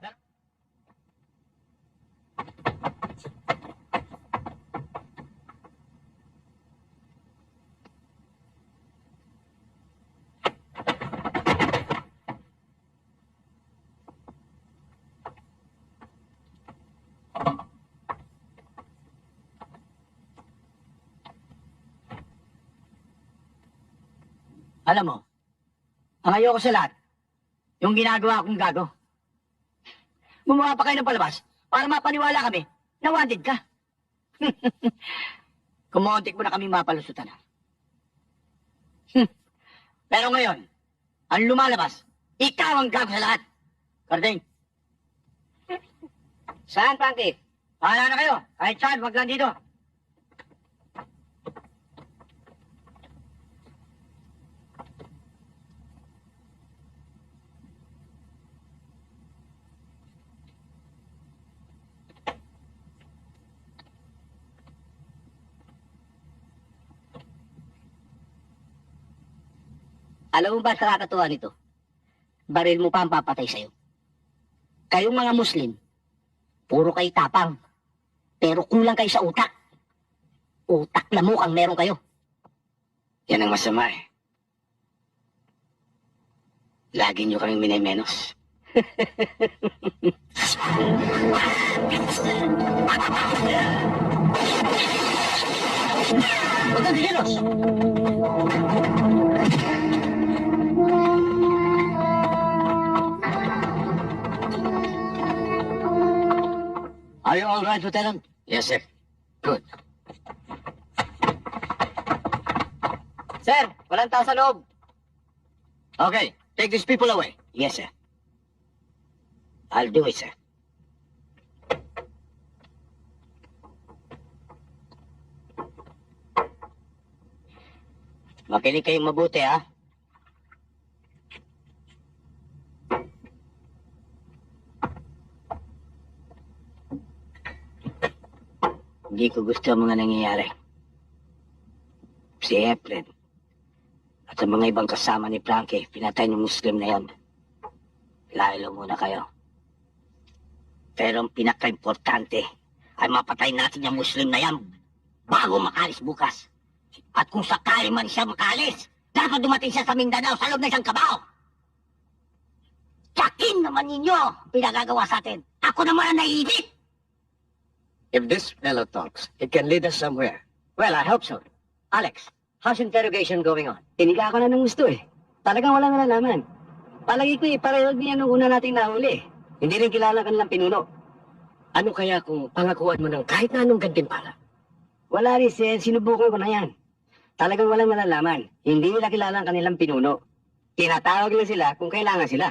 Alam mo, ang ayoko sa lahat, yung ginagawa kong gago. Gumawa pa kayo ng palabas para mapaniwala kami na wanted ka. Kumontik mo na kami mapalusutan. Pero ngayon, ang lumalabas, ikaw ang gago sa lahat. Karding. Saan, Frankie? Pahala na kayo. Kahit saan, wag lang dito. Alam mo ba sa kakatuwa nito? Baril mo pa ang papatay sa'yo. Kayong mga Muslim, puro kayo tapang. Pero kulang kayo sa utak. Utak lamok ang meron kayo. Yan ang masama eh. Lagi nyo kaming minay-menos. Huwag kang sigilos! Are you all right, Lieutenant? Yes, sir. Good. Sir, walang tao sa loob. Okay, take these people away. Yes, sir. I'll do it, sir. Makinig kayong mabuti, ha? Hindi ko gusto ang mga nangyayari. Si Efren at ang mga ibang kasama ni Frankie, pinatay ng Muslim na yan. Lalo muna kayo. Pero ang pinaka-importante ay mapatay natin yung Muslim na yan bago makalis bukas. At kung sakali man siya makalis, dapat dumating siya sa Mindanao sa loob ng isang kabaw. Tsakin naman ninyo pinagagawa sa atin. Ako naman ang naiibig. If this fellow talks, it can lead us somewhere. Well, I hope so. Alex, how's interrogation going on? Tiniga ako na ng gusto eh. Talagang walang nalalaman. Palagi ko iparehod niya nung una nating nahuli. Hindi rin kilala kanilang pinuno. Ano kaya kung pangakuan mo ng kahit na anong gantimpala? Wala rin, sir. Sinubukan ko na yan. Talagang walang nalalaman. Hindi nila kilala ang kanilang pinuno. Tinatawag lang sila kung kailangan sila.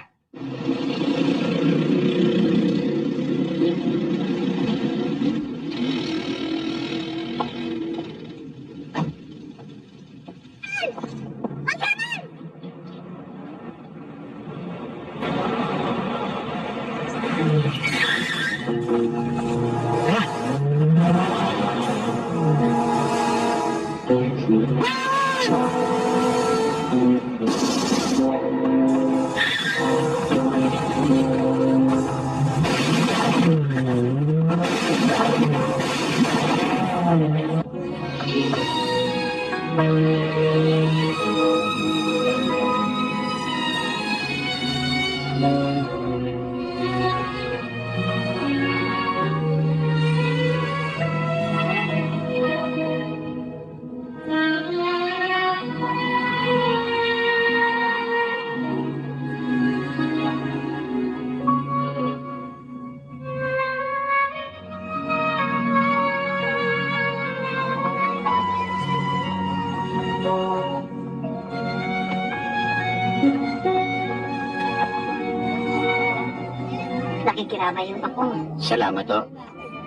nakikiramay yung ako. Salamat ho.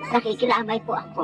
Nakikiramay po ako.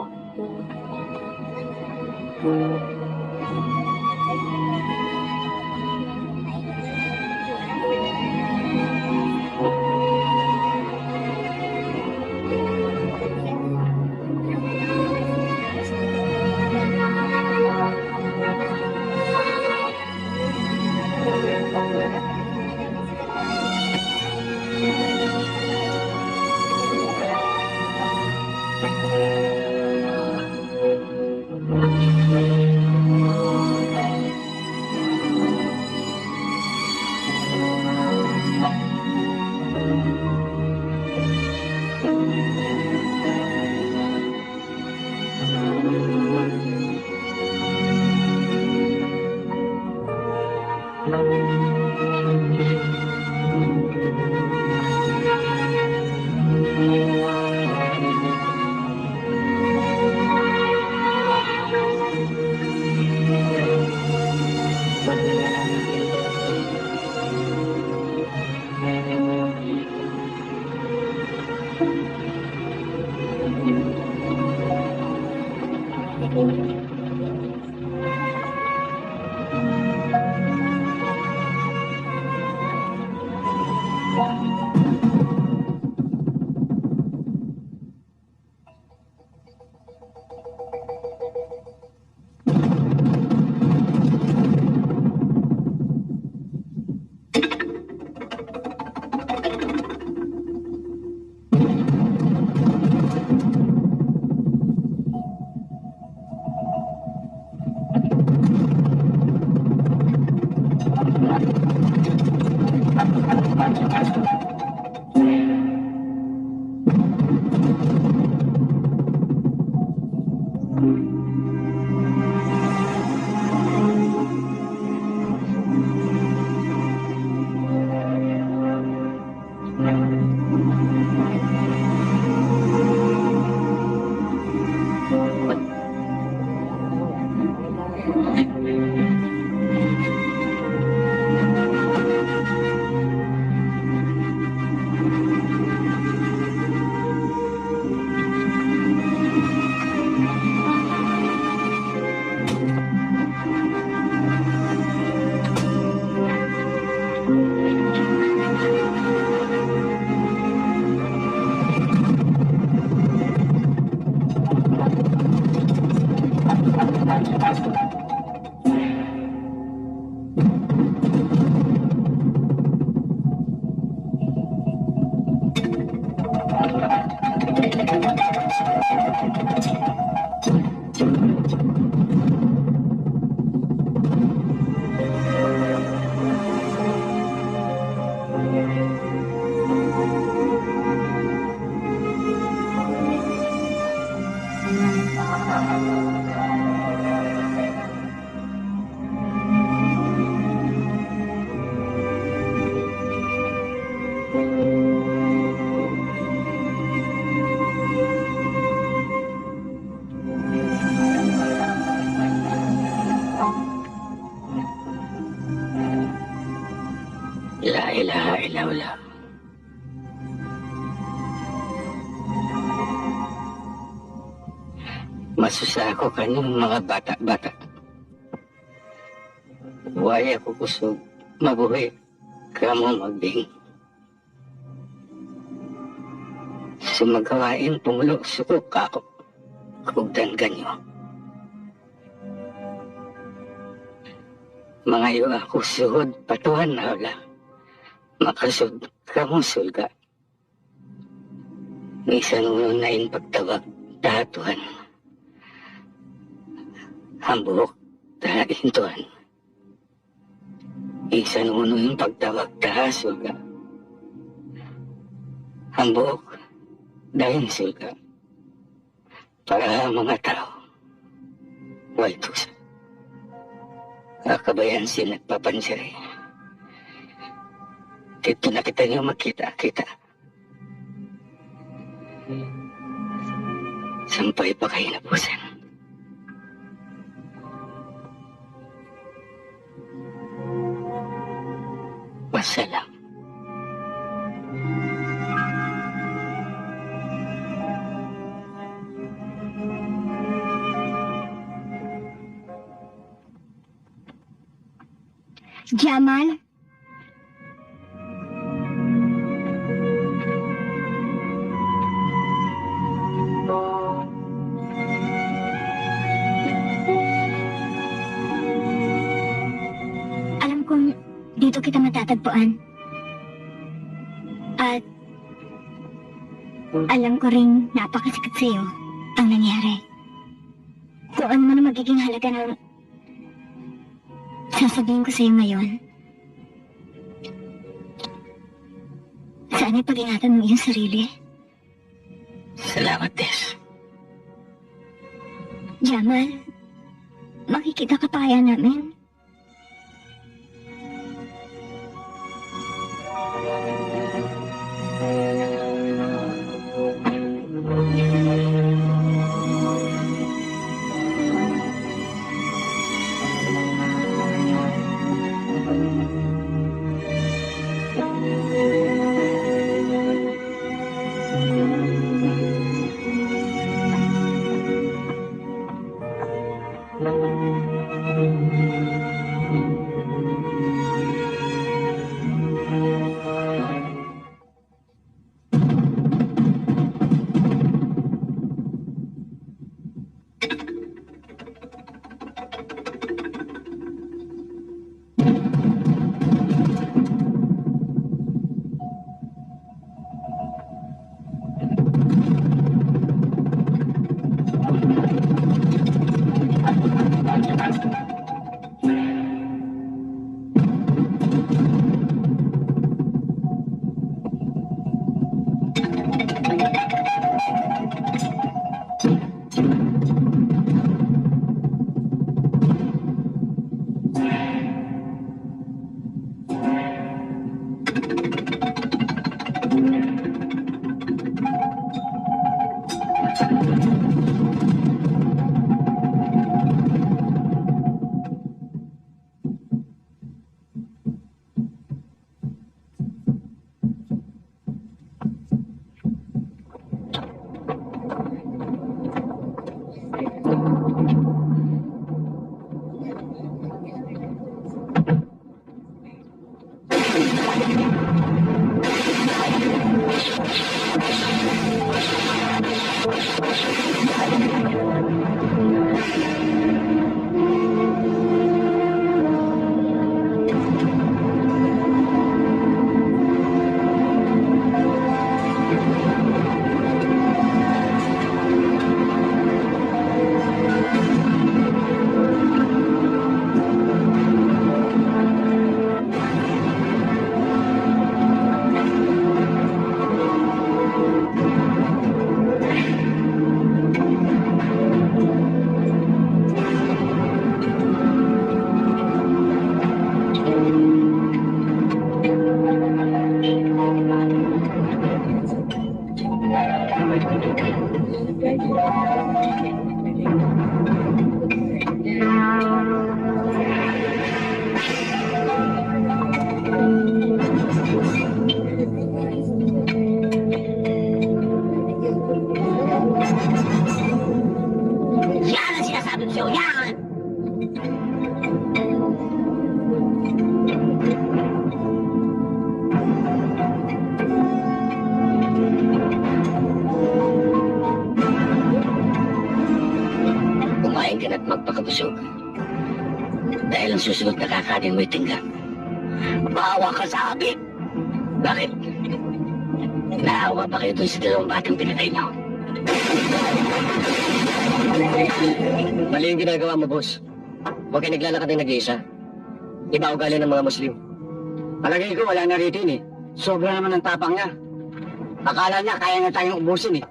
La ilaha illallah. Masusa ako kanyang mga bata-bata. Huwag ako kusog mabuhay kamo magbing. Sumagawain tumulo sukok ako. Kugdan ganyo. Mangayo ako suhod patuhan na wala. Makasud kamo sulga. May sanunod na pagtawag dahatuhan. Hambuk dahintuhan. Isa nuno yung pagtawag sulga. Hambuk dahin sulga. Para mga tao. Waltusa. Kakabayan si nagpapansari. Dito na kita niyo makita-kita. Sampay pa kayo napusan. Wassalam. Jamal? Alam kong dito kita matatagpuan. At alam ko ring napakasikat sa'yo ang nangyari. Kung ano man ang magiging halaga ng sasabihin ko sa'yo ngayon, sana pag-ingatan mo iyong sarili. Salamat, Tess. Jamal, makikita ka pa kaya namin? Yan ang sinasabi ko sa'yo, yan! Kumain ka na't magpakabusog. Dahil ang susunod na kakanin mo'y tingga. Maawa ka sa abit! Bakit? Naawa ba kayo dun sa dalawang batang pinatay niyo? Mali yung ginagawa mo, boss. Huwag kayo naglalakad ng nag-iisa. Iba ugali ng mga Muslim. Palagay ko, wala na rito yun eh. Sobra naman ang tapang niya. Akala niya, kaya na tayong ubusin eh.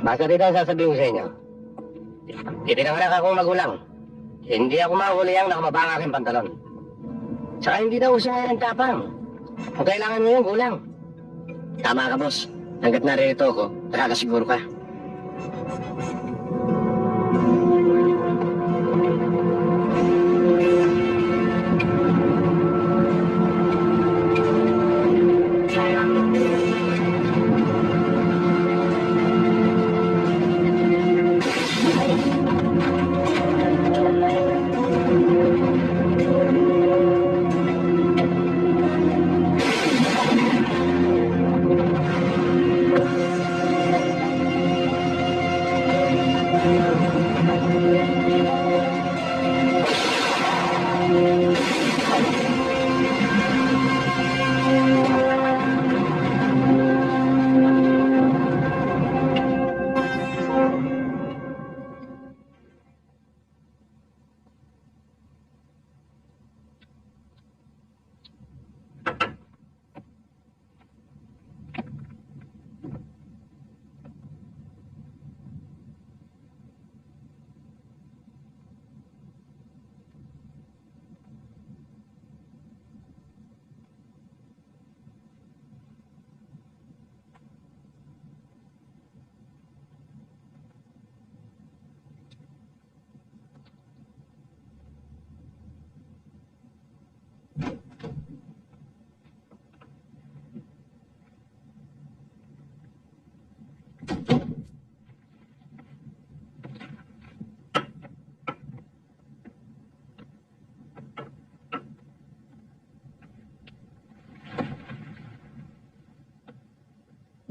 Basta dito ang sasabihin ko sa inyo. Ipinanganak akong magulang. Hindi ako mahuli ang nakamaba ang aking pantalon. Saka hindi na uso ngayon ang tapang. Kung kailangan mo yung gulang. Tama ka, boss. Hanggat narito ako, nakakasiguro ka.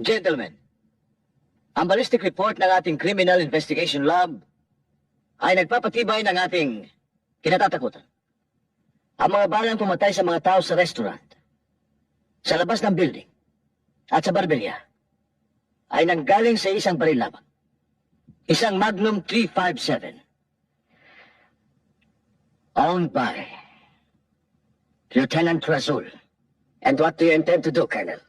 Gentlemen, ang ballistic report ng ating Criminal Investigation Lab ay nagpapatibay ng ating kinatatakutan. Ang mga balang pumatay sa mga tao sa restaurant, sa labas ng building, at sa barberia ay nanggaling sa isang baril lamang. Isang Magnum 357 owned by Lieutenant Razul. And what do you intend to do, Colonel?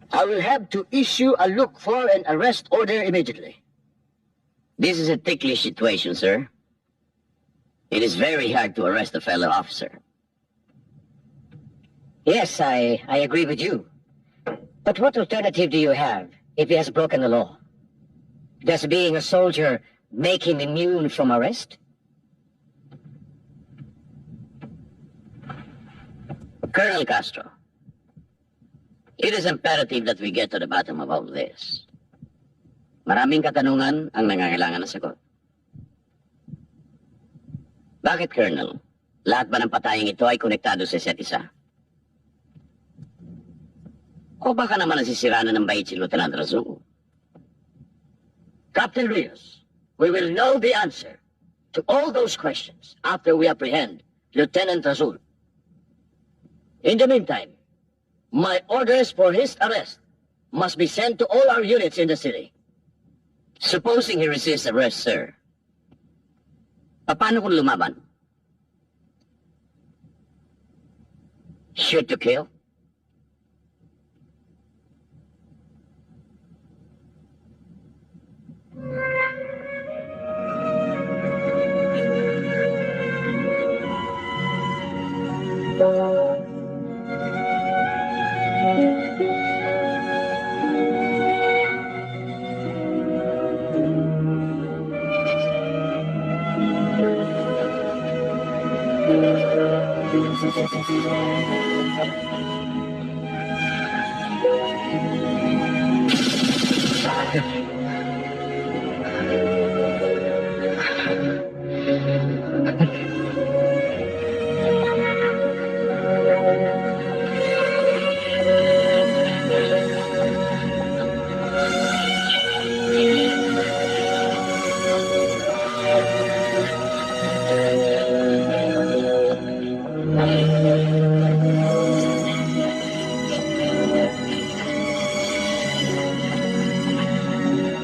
I will have to issue a look for and arrest order immediately. This is a ticklish situation, sir. It is very hard to arrest a fellow officer. Yes, I agree with you. But what alternative do you have if he has broken the law? Does being a soldier make him immune from arrest? Colonel Castro, it is imperative that we get to the bottom of all this. Maraming katanungan ang nangangailangan ng sagot. Bakit, Colonel? Lahat ba ng patayang ito ay konektado sa isa't isa? O baka naman nasisira na ng bait si Lieutenant Razul? Captain Rios, we will know the answer to all those questions after we apprehend Lieutenant Razul. In the meantime, my orders for his arrest must be sent to all our units in the city. Supposing he resists arrest, sir. Paano kung lumaban? Shoot to kill?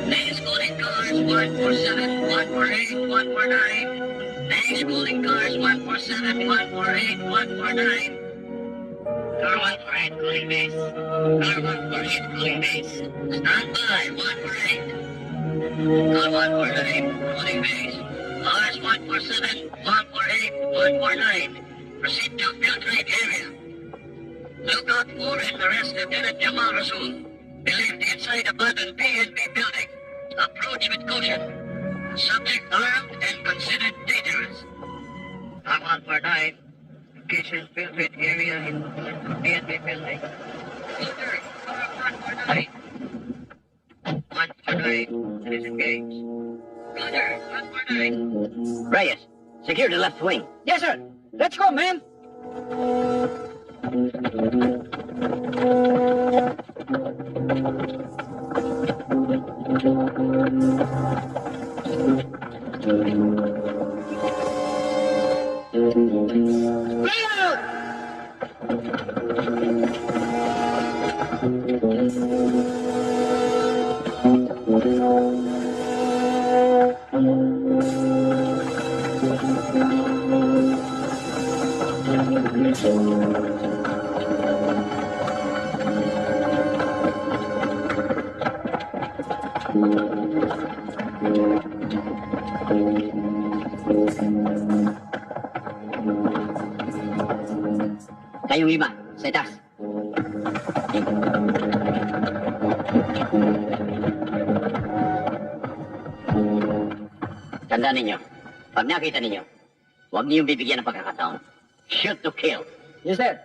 Next calling cars 147, 148, 149. Next calling cars 147, 148, 149. Car 148 calling base. Car 148 calling base. Stand by 148. Car 148 calling base. Cars 147, 148, 149. Proceed to filtrate area. Look out for and arrest Lieutenant Jamal Rasul. Believed inside abandoned B&B building. Approach with caution. Subject armed and considered dangerous. Car 149. Location filtrate area in B&B building. Filter. Car 149. 149. Disengage. Filter. 149. Reyes, secure the left wing. Yes, sir. Let's go, man. Kayong lima, sa itaas. Tandaan ninyo, pag nakita ninyo, huwag niyong bibigyan ng pagkakataon. Shoot to kill. Yes, sir.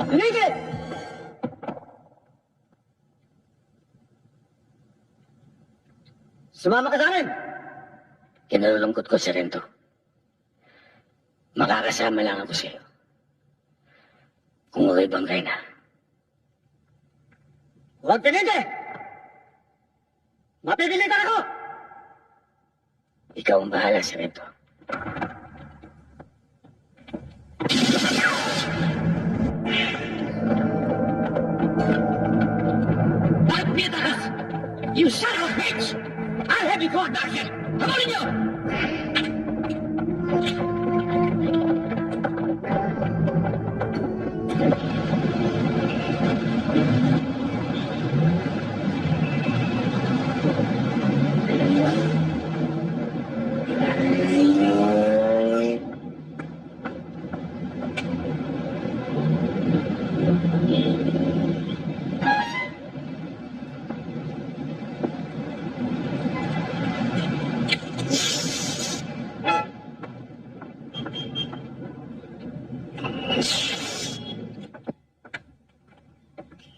Tumigil! Sumama ka sa akin! Kinalulungkot ko, Serento. Makakasama lang ako sa'yo. Kung ako'y bangkay na. Huwag pinindi! Mapipilitan ako! Ikaw ang bahala, Serento. Bakit pinatakas? You son of a bitch! I'll have you caught back here! Habulin niyo!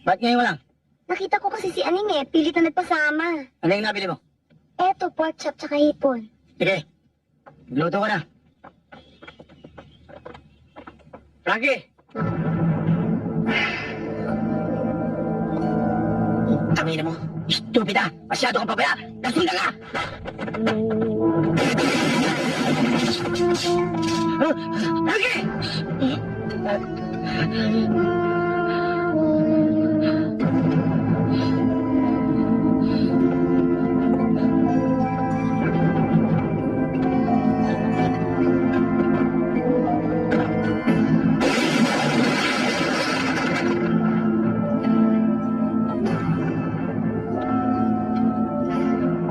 Ba't ngayon lang? Nakita ko kasi si Aning eh, pilit na nagpasama. Ano yung nabili mo? Eto, pork chop tsaka hipon. Sige, luto ko na. Frankie! Tangina mo, stupida! Masyado kang pabaya! Nasundan ka! Frankie!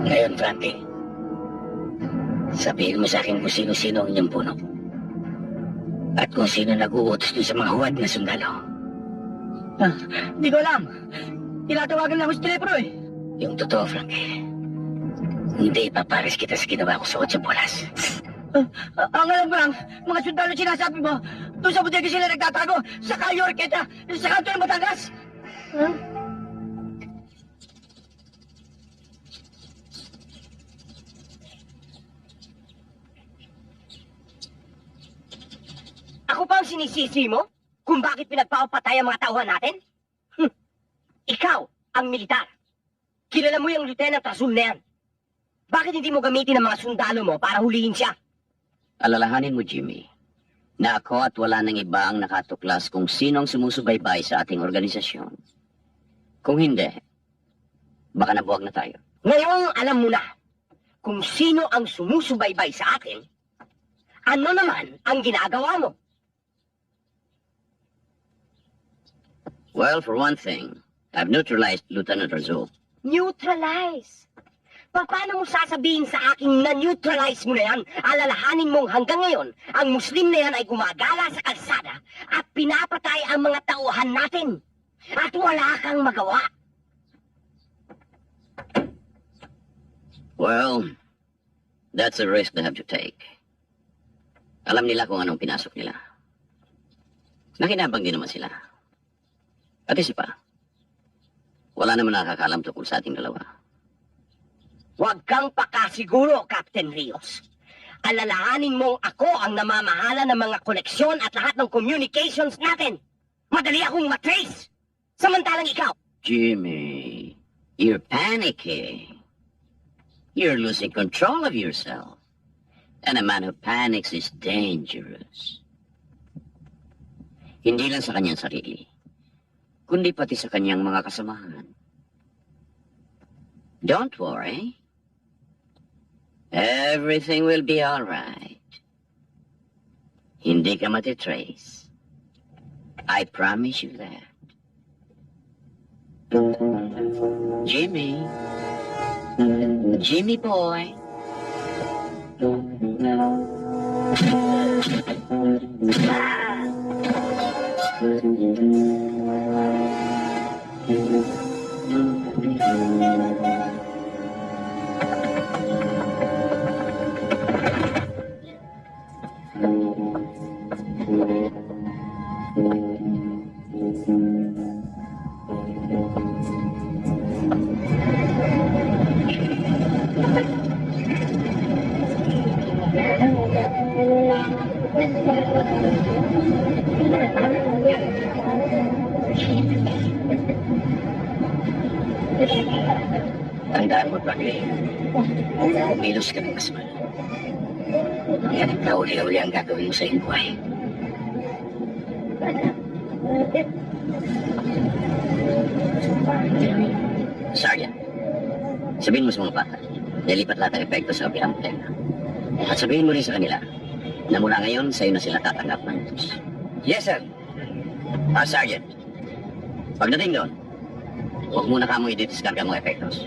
Ngayon, Frankie, sabihin mo sa akin kung sino-sino ang inyong puno. At kung sino nag-uutos dun sa mga huwad na sundalo. Hindi ko alam. Tinatawagan lang ako sa telepono eh. Yung totoo, Frankie. Hindi ipapares kita sa ginawa ko sa Otso Bolas. Ang alam ko lang, mga sundalo sinasabi mo, doon sa bodega sila nagtatago, sa Cayo Orqueta, sa kanto ng Batangas. Ako pa ang sinisisi mo kung bakit pinagpapatay ang mga tauhan natin? Ikaw, ang militar. Kilala mo yung Lieutenant Rasul na yan. Bakit hindi mo gamitin ang mga sundalo mo para hulihin siya? Alalahanin mo, Jimmy, na ako at wala nang iba ang nakatuklas kung sino ang sumusubaybay sa ating organisasyon. Kung hindi, baka nabuwag na tayo. Ngayong alam mo na kung sino ang sumusubaybay sa atin, ano naman ang ginagawa mo? Well, for one thing, I've neutralized Lieutenant Razul. Neutralize. Paano mo sasabihin sa akin na neutralize mo na yan? Alalahanin mong hanggang ngayon, ang Muslim na yan ay gumagala sa kalsada at pinapatay ang mga tauhan natin. At wala kang magawa. Well, that's a risk they have to take. Alam nila kung anong pinasok nila. Nakinabang din naman sila. At isa pa, wala naman nakakalam tungkol sa ating dalawa. Huwag kang pakasiguro, Captain Rios. Alalahanin mong ako ang namamahala ng mga koneksyon at lahat ng communications natin. Madali akong matrace. Samantalang ikaw, Jimmy, you're panicking. You're losing control of yourself. And a man who panics is dangerous. Hindi lang sa kanyang sarili, kundi pati sa kanyang mga kasamahan. Don't worry. Everything will be all right. Hindi ka matitrace. I promise you that. Jimmy, Jimmy boy. Tandaan mo, Bradley. Kumilos ka ng masama. Yan ang kauli-uli ang gagawin mo sa iyong buhay. Sergeant, sabihin mo sa mga bata, nilipat lahat ang epekto sa operang plena. At sabihin mo rin sa kanila na mula ngayon, sa'yo na sila tatanggap ng utos. Yes, sir. Sergeant, pagdating doon, huwag muna ka mong i-discarga mga epektos.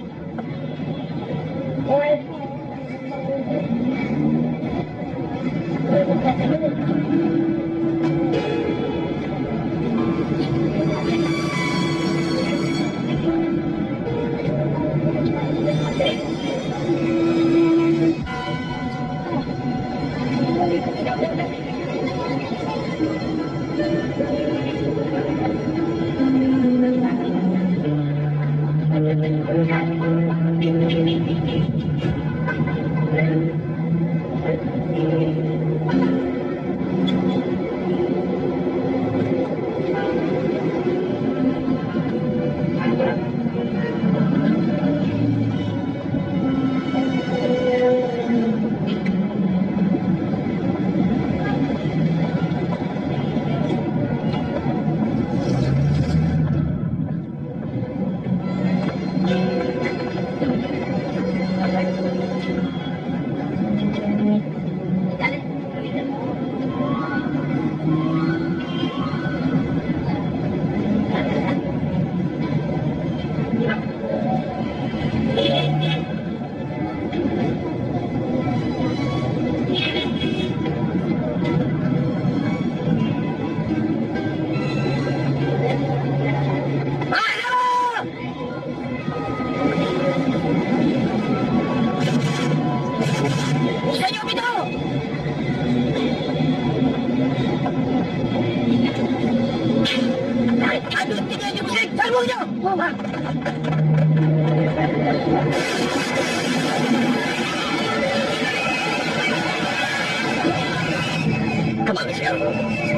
Come on, Michelle.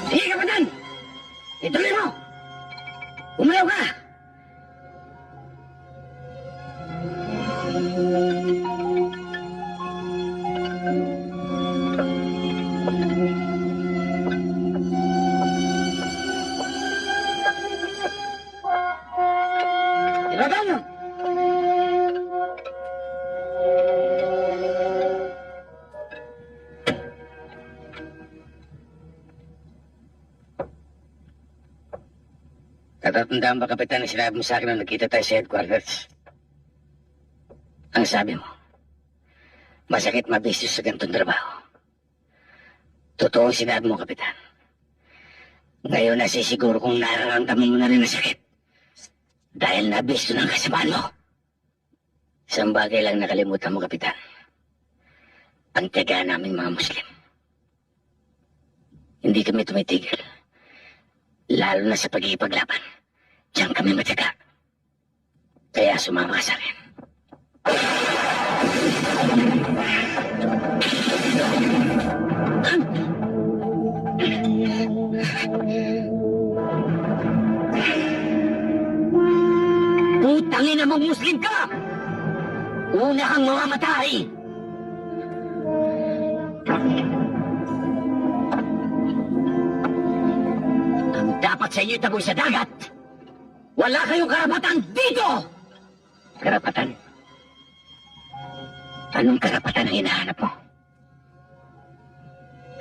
Sige, Kapitan! Ituloy mo! Umayaw ka! Ibaba nyo! Natatandaan ba, Kapitan, na sinabi mo sa akin na nakita tayo sa headquarters? Ang sabi mo, masakit mabisyo sa ganitong trabaho. Totoo ang sinabi mo, Kapitan. Ngayon nasisiguro kung nararamdaman mo na rin ang sakit. Dahil nabisyo ng kasamaan mo. Isang bagay lang nakalimutan mo, Kapitan. Ang tiyaga namin mga Muslim. Hindi kami tumitigil. Lalo na sa pagkikipaglaban. Diyan kami matiyaga. Kaya sumama ka sa akin. Putangin na mong Muslim ka! Una kang mamamatay! Ang dapat sa inyo itaboy sa dagat, wala kayong karapatan dito! Karapatan? Anong karapatan ang hinahanap mo?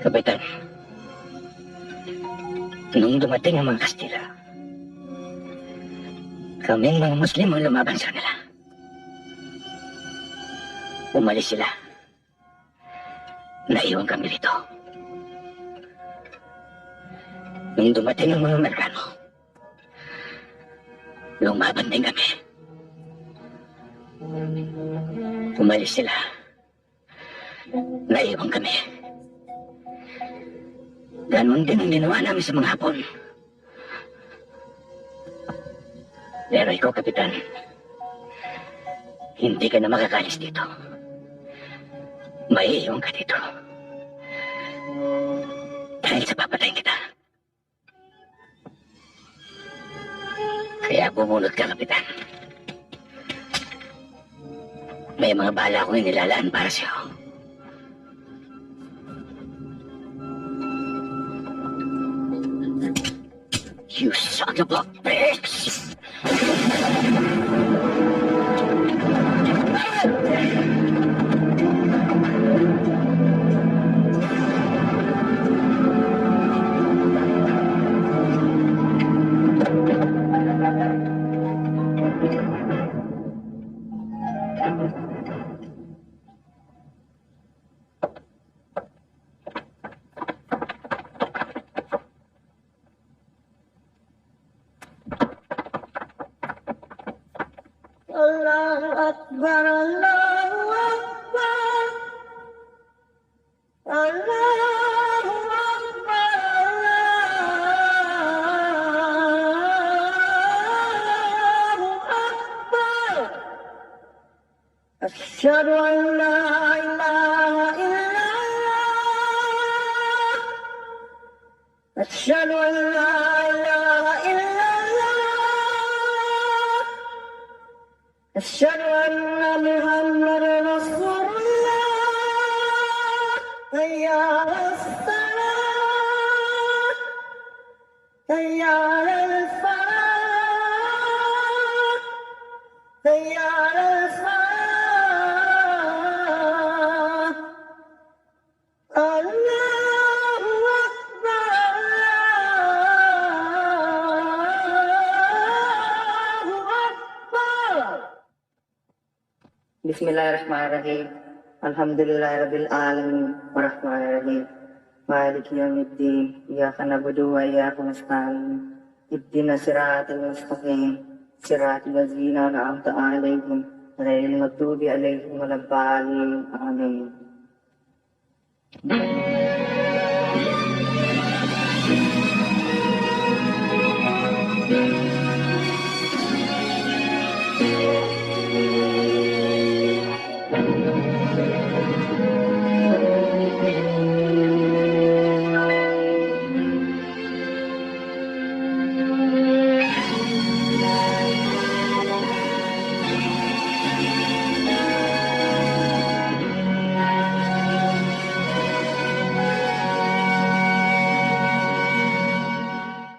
Kapitan, nung dumating ang mga Kastila, kaming mga Muslim ang lumaban sa kanila. Umalis sila. Naiwan kami rito. Nung dumating ang mga Amerikano, lumaban din kami. Umalis sila. Naiwan kami. Ganon din ang ginawa namin sa mga Hapon. Pero ikaw, Kapitan, hindi ka na makakalis dito. Maiiwan ka dito. Dahil sa papatayin kita. Kaya bumunot ka, Kapitan. May mga bala akong inilalaan para sa'yo. You son of a bitch! Allahu Akbar, Allahu Akbar. Allahu Akbar, Allahu Akbar. Asyhadu an la ilaha illallah. أشهد أن لا إله إلا الله أشهد أن محمدا رسول الله حي على الصلاة حي على الفلاح حي على الفلاح الله أكبر الله أكبر بسم الله الرحمن الرحيم الحمد لله رب العالمين الرحمن الرحيم مالك يوم الدين إياك نعبد وإياك نستعين اهدنا الصراط المستقيم صراط الذين أنعمت عليهم غير المغضوب عليهم ولا الضالين آمين